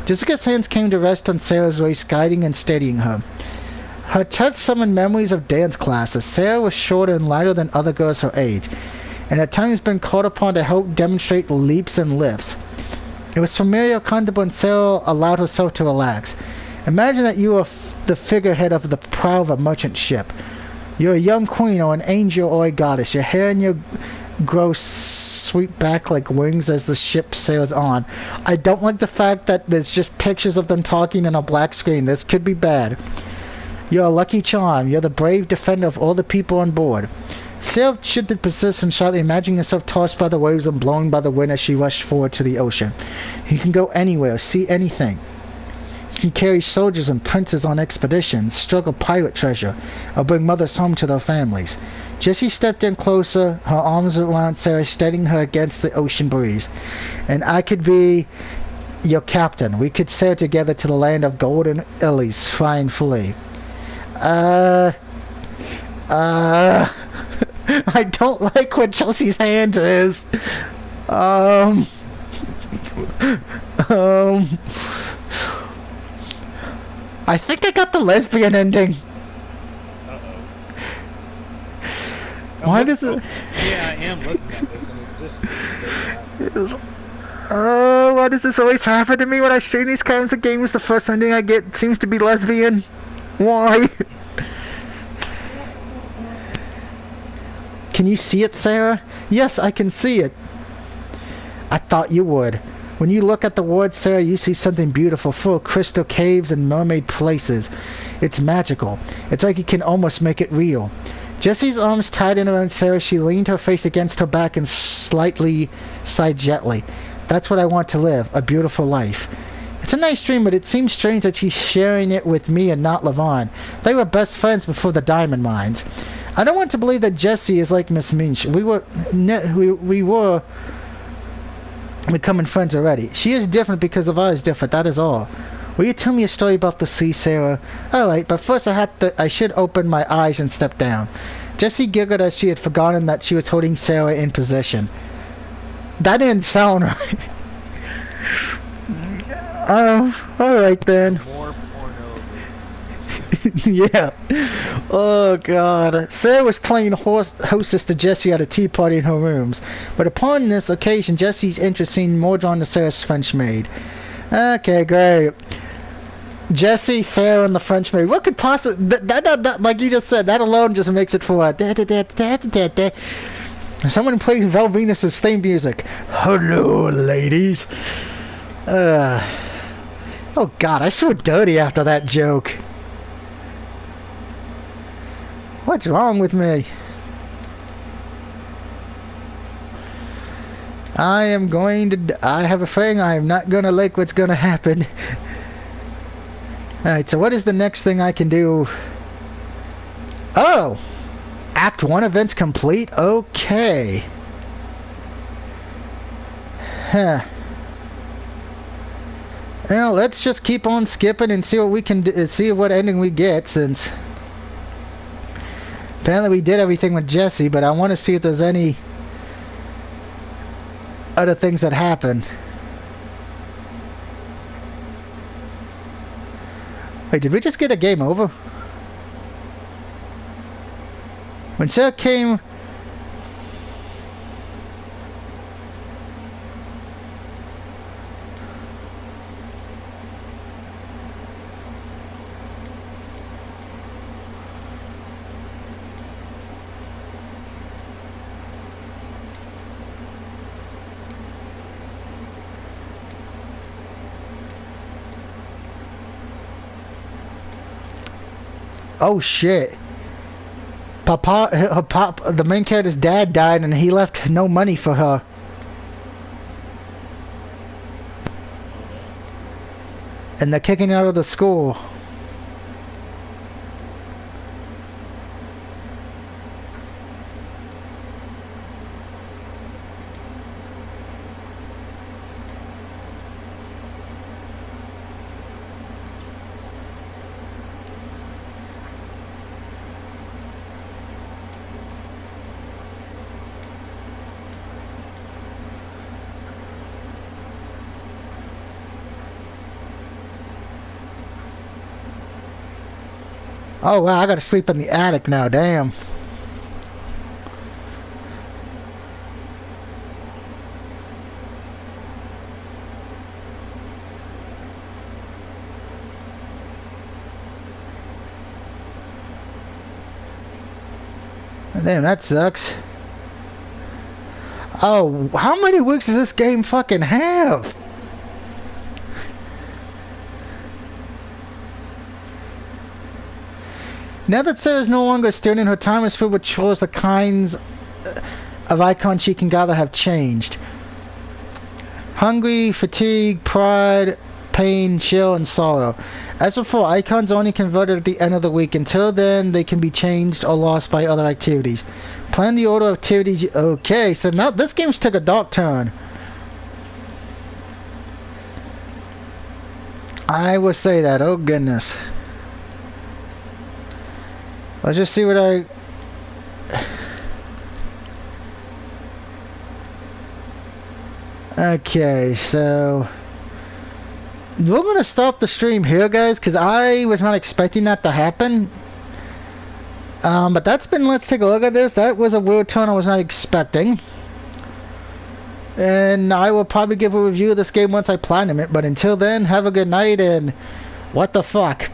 Jessica's hands came to rest on Sarah's waist, guiding and steadying her. Her touch summoned memories of dance classes. Sarah was shorter and lighter than other girls her age, and at times been called upon to help demonstrate leaps and lifts. It was familiar, comfortable, and Sarah allowed herself to relax. Imagine that you are the figurehead of the prow of a merchant ship. You're a young queen or an angel or a goddess. Your hair and your grow sweep back like wings as the ship sails on. I don't like the fact that there's just pictures of them talking on a black screen. This could be bad. You're a lucky charm. You're the brave defender of all the people on board. Sarah shifted position slightly, imagining herself tossed by the waves and blown by the wind as she rushed forward to the ocean. You can go anywhere, see anything. You can carry soldiers and princes on expeditions, struggle pirate treasure, or bring mothers home to their families. Jessie stepped in closer, her arms around Sarah, steadying her against the ocean breeze. And I could be your captain. We could sail together to the land of golden lilies, flying free. I don't like what Chelsea's hand is. I think I got the lesbian ending. Why does it... Yeah, I am looking at this and it just... why does this always happen to me when I stream these kinds of games? The first ending I get seems to be lesbian. Why? Can you see it, Sarah? Yes, I can see it. I thought you would. When you look at the words, Sarah, you see something beautiful, full of crystal caves and mermaid places. It's magical. It's like you can almost make it real. Jessie's arms tightened around Sarah. She leaned her face against her back and slightly sighed gently. That's what I want to live, a beautiful life. It's a nice dream, but it seems strange that she's sharing it with me and not Levon. They were best friends before the diamond mines. I don't want to believe that Jessie is like Miss Minch. We were becoming friends already. She is different because of I is different, that is all. Will you tell me a story about the sea, Sarah? Alright, but first I should open my eyes and step down. Jessie giggled as she had forgotten that she was holding Sarah in position. That didn't sound right. Alright then. More porno. Yeah. Oh god. Sarah was playing hostess to Jessie at a tea party in her rooms. But upon this occasion, Jessie's interest seemed more drawn to Sarah's French maid. Okay, great. Jessie, Sarah, and the French maid. What could possibly... That, like you just said, that alone just makes it for a... Someone plays Val Venus's theme music. Hello, ladies. Oh god, I feel dirty after that joke. What's wrong with me? I have a feeling I am not gonna like what's gonna happen. Alright, so what is the next thing I can do? Oh! Act 1 events complete? Okay. Huh. Well, let's just keep on skipping and see what we can do, see what ending we get, since apparently we did everything with Jessie, but I want to see if there's any other things that happen. Wait, did we just get a game over? When Sarah came... Oh shit. The main character's dad died and he left no money for her. And they're kicking her out of the school. Oh wow, I gotta sleep in the attic now, damn. Damn, that sucks. Oh, how many weeks does this game fucking have? Now that Sarah's no longer a student, her time is filled with chores. The kinds of icons she can gather have changed. Hungry, fatigue, pride, pain, chill, and sorrow. As before, icons are only converted at the end of the week. Until then, they can be changed or lost by other activities. Plan the order of activities. Okay, so now this game's took a dark turn. I will say that. Oh, goodness. Let's just see what I... Okay, so... we're going to stop the stream here, guys, because I was not expecting that to happen. But that's been... Let's take a look at this. That was a weird turn I was not expecting. And I will probably give a review of this game once I platinum it. But until then, have a good night, and... what the fuck?